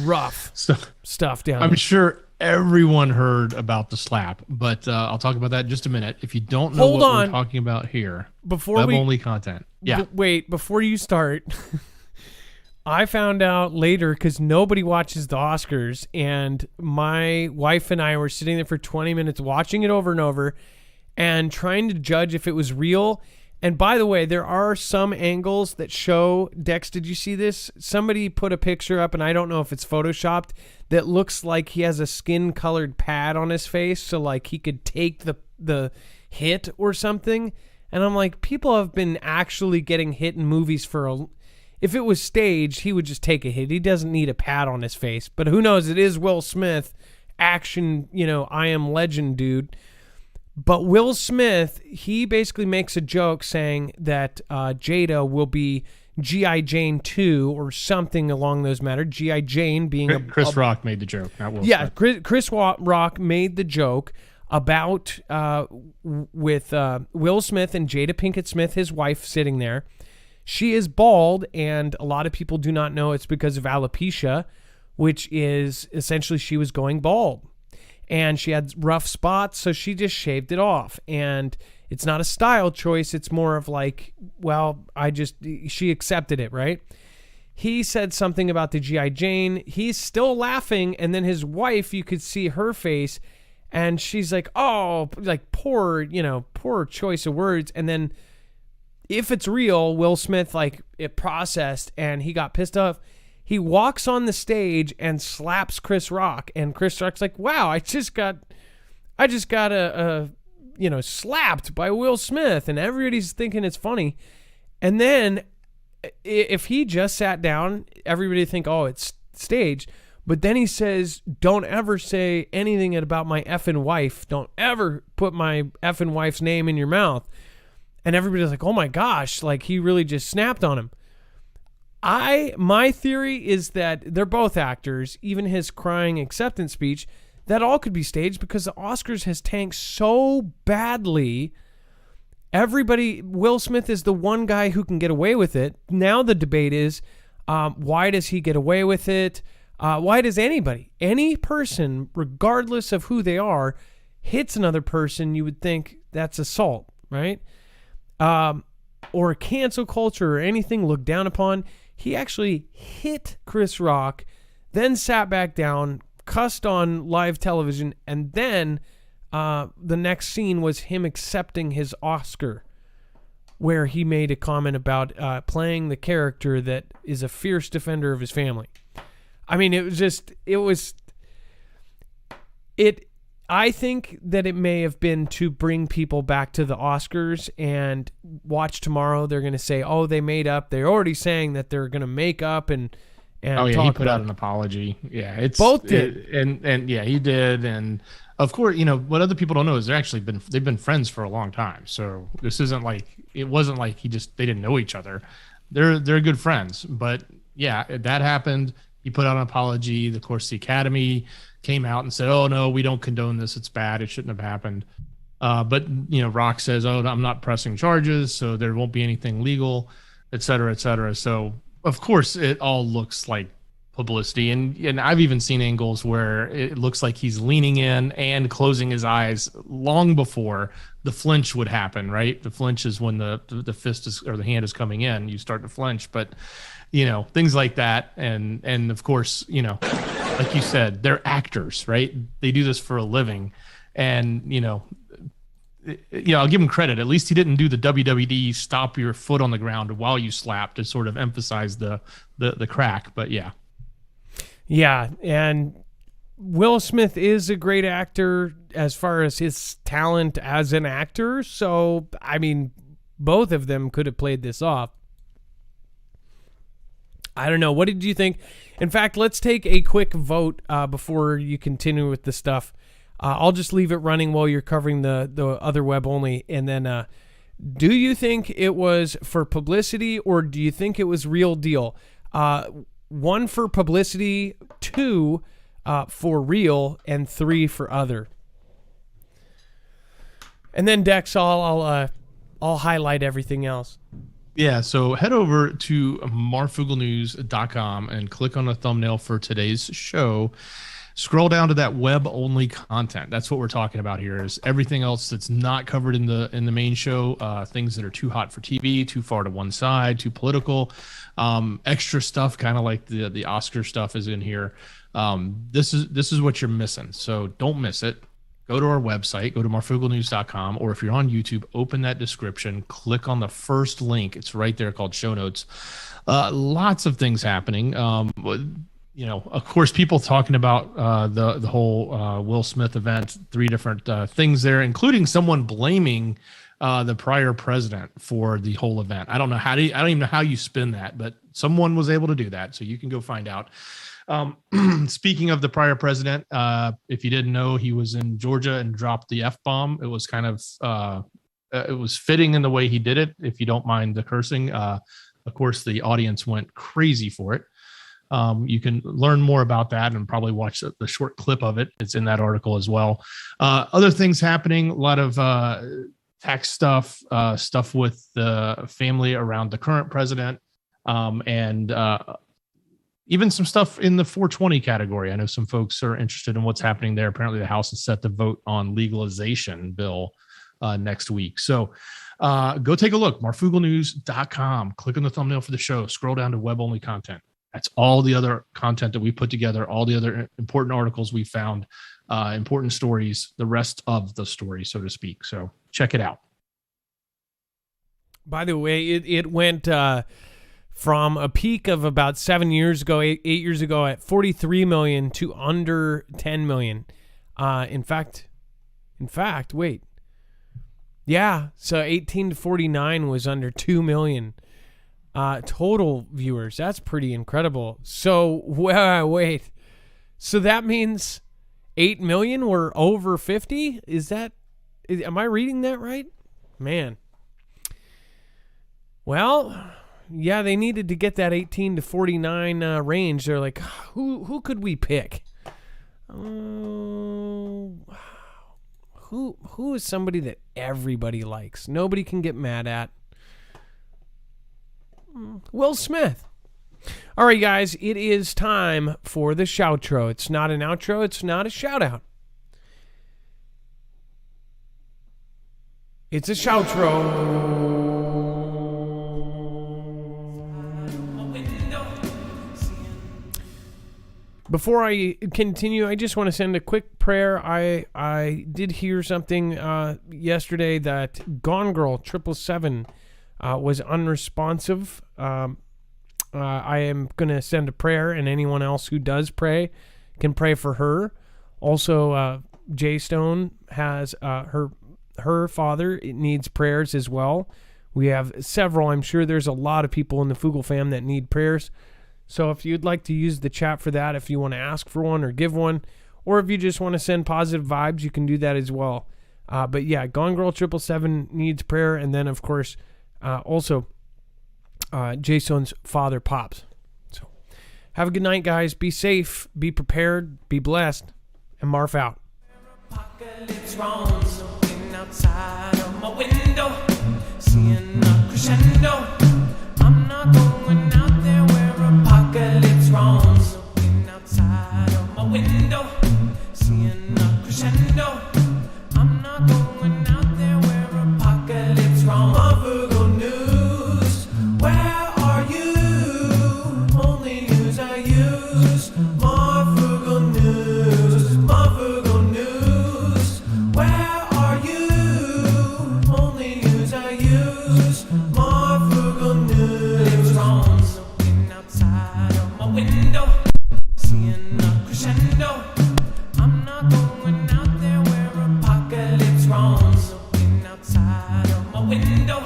rough stuff down there. I'm sure everyone heard about the slap, but I'll talk about that in just a minute. If you don't know we're talking about here, web only content. Yeah. Wait, before you start. I found out later because nobody watches the Oscars, and my wife and I were sitting there for 20 minutes watching it over and over and trying to judge if it was real. And by the way, there are some angles that show, Dex, did you see this? Somebody put a picture up, and I don't know if it's photoshopped, that looks like he has a skin-colored pad on his face, so like he could take the hit or something. And I'm like, people have been actually getting hit in movies for if it was staged, he would just take a hit. He doesn't need a pad on his face. But who knows? It is Will Smith, action, I am legend dude. But Will Smith, he basically makes a joke saying that Jada will be G.I. Jane 2 or something along those matters. G.I. Jane being Chris Rock made the joke, not Will Smith. Yeah, Chris Rock made the joke about with Will Smith and Jada Pinkett Smith, his wife, sitting there. She is bald, and a lot of people do not know it's because of alopecia, which is essentially she was going bald. And she had rough spots, so she just shaved it off. And it's not a style choice. It's more of like, well, she accepted it, right? He said something about the G.I. Jane. He's still laughing, and then his wife, you could see her face, and she's like, oh, like poor choice of words. And then if it's real, Will Smith, like, it processed and he got pissed off. He walks on the stage and slaps Chris Rock, and Chris Rock's like, wow, I just got slapped by Will Smith, and everybody's thinking it's funny. And then if he just sat down, everybody would think, oh, it's staged. But then he says, don't ever say anything about my effing wife. Don't ever put my effing wife's name in your mouth. And everybody's like, oh my gosh, like he really just snapped on him. My theory is that they're both actors, even his crying acceptance speech, that all could be staged because the Oscars has tanked so badly. Will Smith is the one guy who can get away with it. Now the debate is, why does he get away with it? Why does any person, regardless of who they are, hits another person, you would think that's assault, right? Or cancel culture or anything looked down upon. He actually hit Chris Rock, then sat back down, cussed on live television, and then the next scene was him accepting his Oscar, where he made a comment about playing the character that is a fierce defender of his family. I mean, I think that it may have been to bring people back to the Oscars, and watch tomorrow. They're going to say, "Oh, they made up." They're already saying that they're going to make up and Oh yeah, he talk put about out an apology. Yeah, it's Both did. and yeah, he did. And of course, what other people don't know is they've been friends for a long time. So this isn't like it wasn't like they didn't know each other. They're good friends. But yeah, that happened. He put out an apology. Of course, the Academy came out and said, "Oh no, we don't condone this. It's bad. It shouldn't have happened." But Rock says, "Oh, I'm not pressing charges, so there won't be anything legal, et cetera, et cetera." So of course, it all looks like publicity, and I've even seen angles where it looks like he's leaning in and closing his eyes long before the flinch would happen. Right? The flinch is when the fist is or the hand is coming in. You start to flinch, but things like that, and of course, like you said, they're actors, right? They do this for a living, and I'll give him credit. At least he didn't do the WWD stop your foot on the ground while you slap to sort of emphasize the crack. But yeah. Yeah, and Will Smith is a great actor as far as his talent as an actor. So, I mean, both of them could have played this off. I don't know. What did you think? In fact, let's take a quick vote before you continue with the stuff. I'll just leave it running while you're covering the other web only. And then, do you think it was for publicity, or do you think it was real deal? 1 for publicity, 2 for real, and 3 for other. And then Dex, I'll highlight everything else. Yeah, so head over to marfooglenews.com and click on the thumbnail for today's show. Scroll down to that web-only content. That's what we're talking about here. Is everything else that's not covered in the main show, things that are too hot for TV, too far to one side, too political, extra stuff, kind of like the Oscar stuff is in here. This is what you're missing. So don't miss it. Go to our website, go to marfooglenews.com, or if you're on YouTube, open that description, click on the first link. It's right there called Show Notes. Lots of things happening. Of course, people talking about the whole Will Smith event, 3 different things there, including someone blaming the prior president for the whole event. I don't even know how you spin that, but someone was able to do that. So you can go find out. Speaking of the prior president, if you didn't know, he was in Georgia and dropped the F-bomb. It was kind of, it was fitting in the way he did it, if you don't mind the cursing. Of course, the audience went crazy for it. You can learn more about that and probably watch the short clip of it. It's in that article as well. Other things happening, a lot of tax stuff, stuff with the family around the current president, and even some stuff in the 420 category. I know some folks are interested in what's happening there. Apparently the House is set to vote on legalization bill next week. So go take a look, marfooglenews.com. Click on the thumbnail for the show. Scroll down to web-only content. That's all the other content that we put together, all the other important articles we found, important stories, the rest of the story, so to speak. So check it out. By the way, it went from a peak of about 7 years ago, 8 years ago, at 43 million to under 10 million. In fact, wait. Yeah, so 18 to 49 was under 2 million. Total viewers. That's pretty incredible. So, wait. So that means 8 million were over 50? Am I reading that right? Man. Well, yeah, they needed to get that 18 to 49 range. They're like, who could we pick? Who is somebody that everybody likes? Nobody can get mad at. Will Smith. All right, guys, it is time for the shoutro. It's not an outro. It's not a shout out. It's a shoutro. Before I continue, I just want to send a quick prayer. I did hear something yesterday that Gone Girl 777 was unresponsive. I am going to send a prayer, and anyone else who does pray can pray for her. Also, Jay Stone has her father needs prayers as well. We have several. I'm sure there's a lot of people in the Foogle fam that need prayers. So if you'd like to use the chat for that, if you want to ask for one or give one, or if you just want to send positive vibes, you can do that as well. But yeah, Gone Girl 777 needs prayer. And then, of course, also Jay Stone's father, Pops. So have a good night, guys. Be safe. Be prepared. Be blessed. And Marf out. Apocalypse rounds, looking outside of my window, seeing a crescendo. I'm not going out there where apocalypse rounds, looking outside of my window, seeing a crescendo. I'm not going out there where apocalypse rounds. Marfoogle news, where are you? Only news I use. Marfoogle news, Marfoogle news. Where are you? Only news I use. Marfoogle news. Rounds, looking outside of my window, seeing a crescendo. I'm not going out there where apocalypse rounds, looking outside of my window,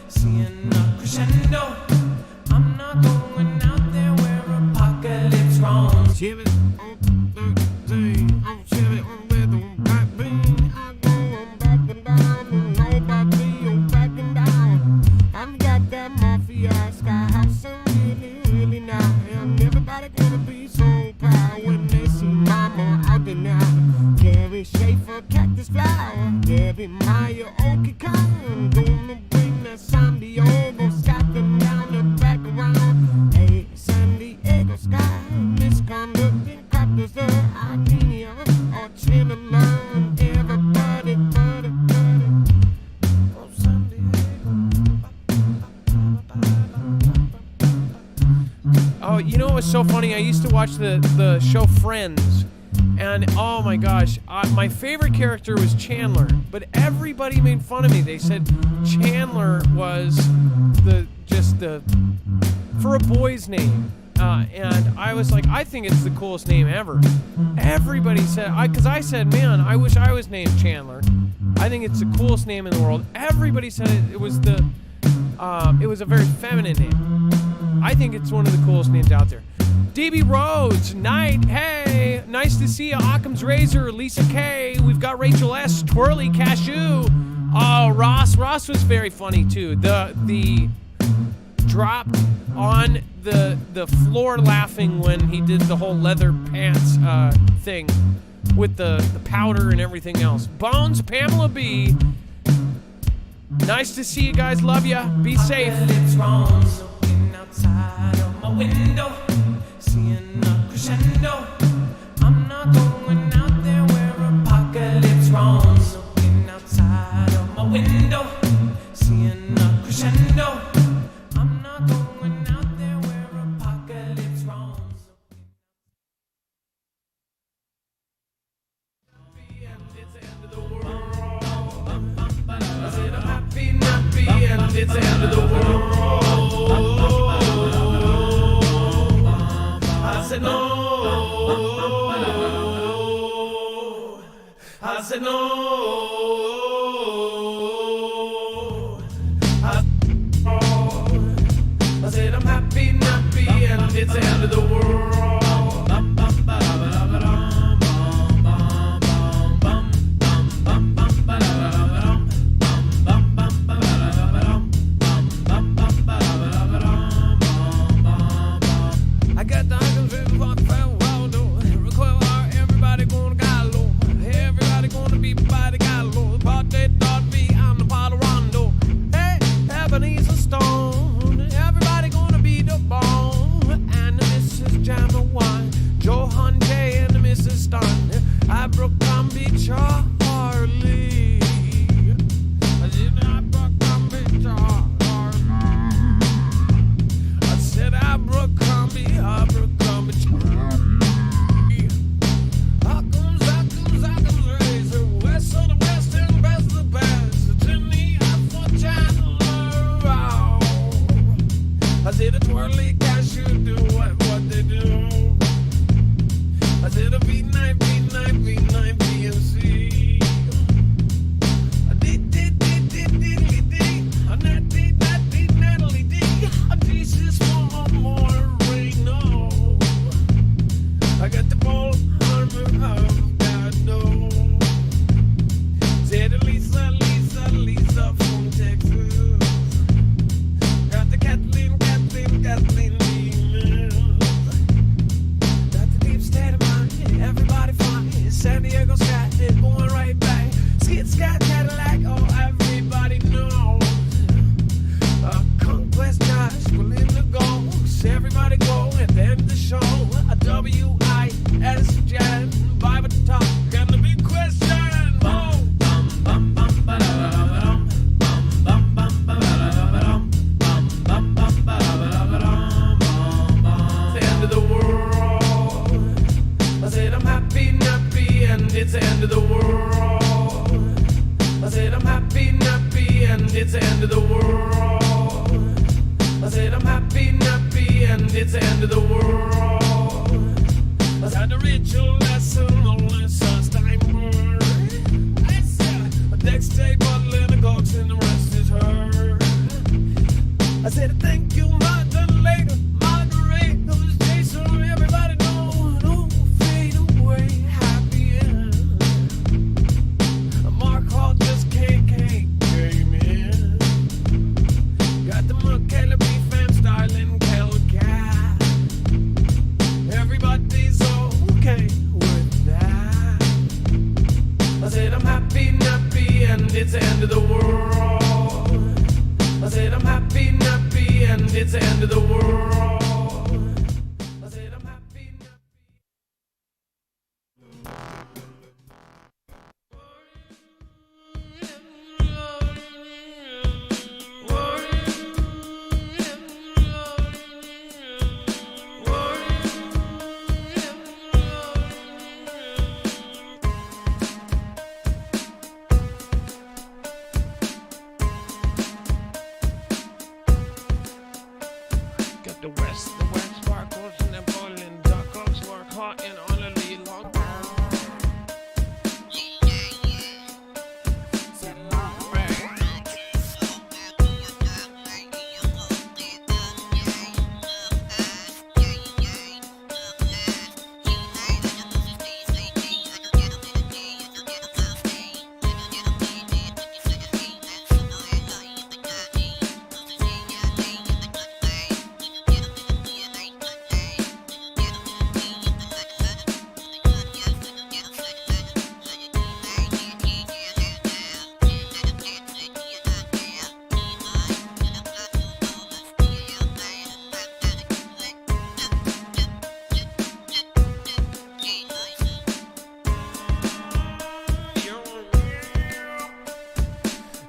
seeing a crescendo. I'm not going out there where apocalypse rounds. Chevy on 13, I'm Chevy on with a back beam. I go on back and down, and nobody on back and down. I've got that mafia sky house, and really now. And everybody gonna be so proud when they see mama out there now. Gary Schaefer, cactus flower, Gary Meyer, Okie Khan. Gonna bring that San Diego, scouting down the back around. Hey, San Diego sky, misconducting crackers there. Armenia or Chernobyl, everybody, oh, San Diego. Oh, you know what was so funny? I used to watch the show Friends, and oh my gosh, my favorite character was Chandler, but everybody made fun of me. They said Chandler was for a boy's name. And I was like, I think it's the coolest name ever. Everybody said, because I said, man, I wish I was named Chandler. I think it's the coolest name in the world. Everybody said it was a very feminine name. I think it's one of the coolest names out there. DB Rhodes, night, hey, nice to see you. Occam's Razor, Lisa K. We've got Rachel S, Twirly Cashew. Oh, Ross was very funny too. The dropped on the floor laughing when he did the whole leather pants thing with the powder and everything else. Bones, Pamela B. Nice to see you guys. Love ya. Be safe. Apocalypse rounds, looking outside of my window, seeing a crescendo. I'm not going out there where apocalypse rounds, looking outside of my window, seeing a crescendo. I'm not going out there where apocalypse rounds. It's the end of the world. I said I'm happy, nappy, and it's the end of the world. I said no. I said no. I said I'm happy, nappy, and it's the end of the world. I got the items written for the farewell, require everybody gonna gallo. Everybody gonna be body gallo. Party thought me, I'm the Colorado. Hey, Ebenezer Stone. Everybody gonna be the bone. And the Mrs. Jammer Wine. Joe Hunjay and the Mrs. Stun. Abercrombie Charlie. I said Abercrombie Charlie. I said Abercrombie Charlie. Occam's razor. West of the west and best of the best. To me, I'm for Chandler. world. I said I'm happy, nappy, and it's the end of the world. I had a ritual lesson, only such time more. I said a dex tape, bottle, and a gox, and the rest is her. I said thank you, moderator, moderators, Jason, everybody know, don't fade away, happy end. Mark Hall just came in. Got the Michaela B fam styling Hellcat. Everybody's okay with that. I said I'm happy, nappy, and it's the end of the world. I said I'm happy, nappy, and it's the end of the world. I said I'm happy, nappy. Got the west sparkles and the boiling duckles work hard and on a lead long time.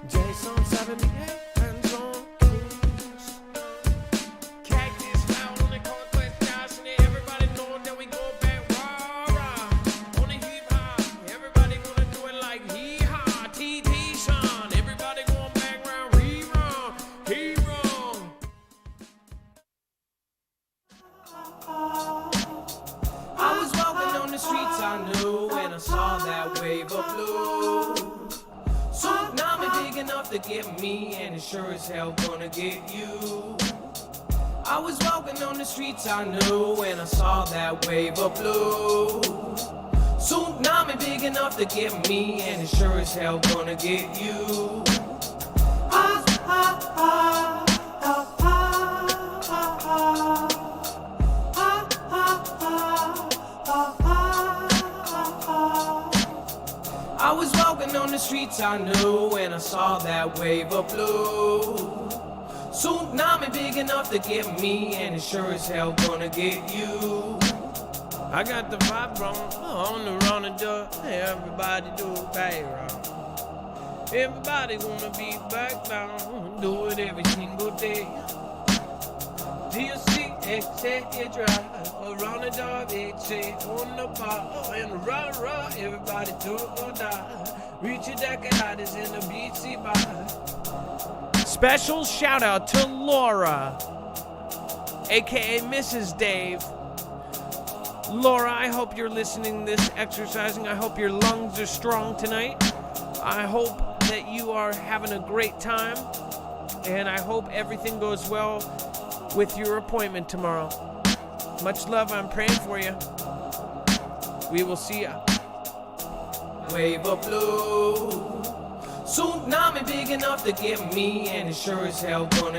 Jason 78 hands on Kingston. Cactus found on the conquest guys, and everybody know that we go back rah-rah. On the hip-hop, everybody wanna do it like hee-haw, T.T. Sean. Everybody going back round, he-wrong. I was walking on the streets I knew when I saw that wave of blue. Tsunami big enough to get me, and it sure as hell gonna get you. I was walking on the streets I knew when I saw that wave of blue. Tsunami big enough to get me, and it sure as hell gonna get you. I was walking on the streets I knew when I saw that wave of blue. Tsunami big enough to get me, and it sure as hell gonna get you. I got the vibe on the run and duck. Everybody do it back round. Everybody wanna be back down. Do it every single day. DLC, etc. Around the dog, etc. On the bar, and rah, everybody do or die. Reach your deck of hiders in the BC bar. Special shout out to Laura, aka Mrs. Dave. Laura, I hope you're listening to this exercising. I hope your lungs are strong tonight. I hope that you are having a great time. And I hope everything goes well with your appointment tomorrow. Much love, I'm praying for you. We will see ya. Wave of blue. Tsunami big enough to get me, and it sure as hell gonna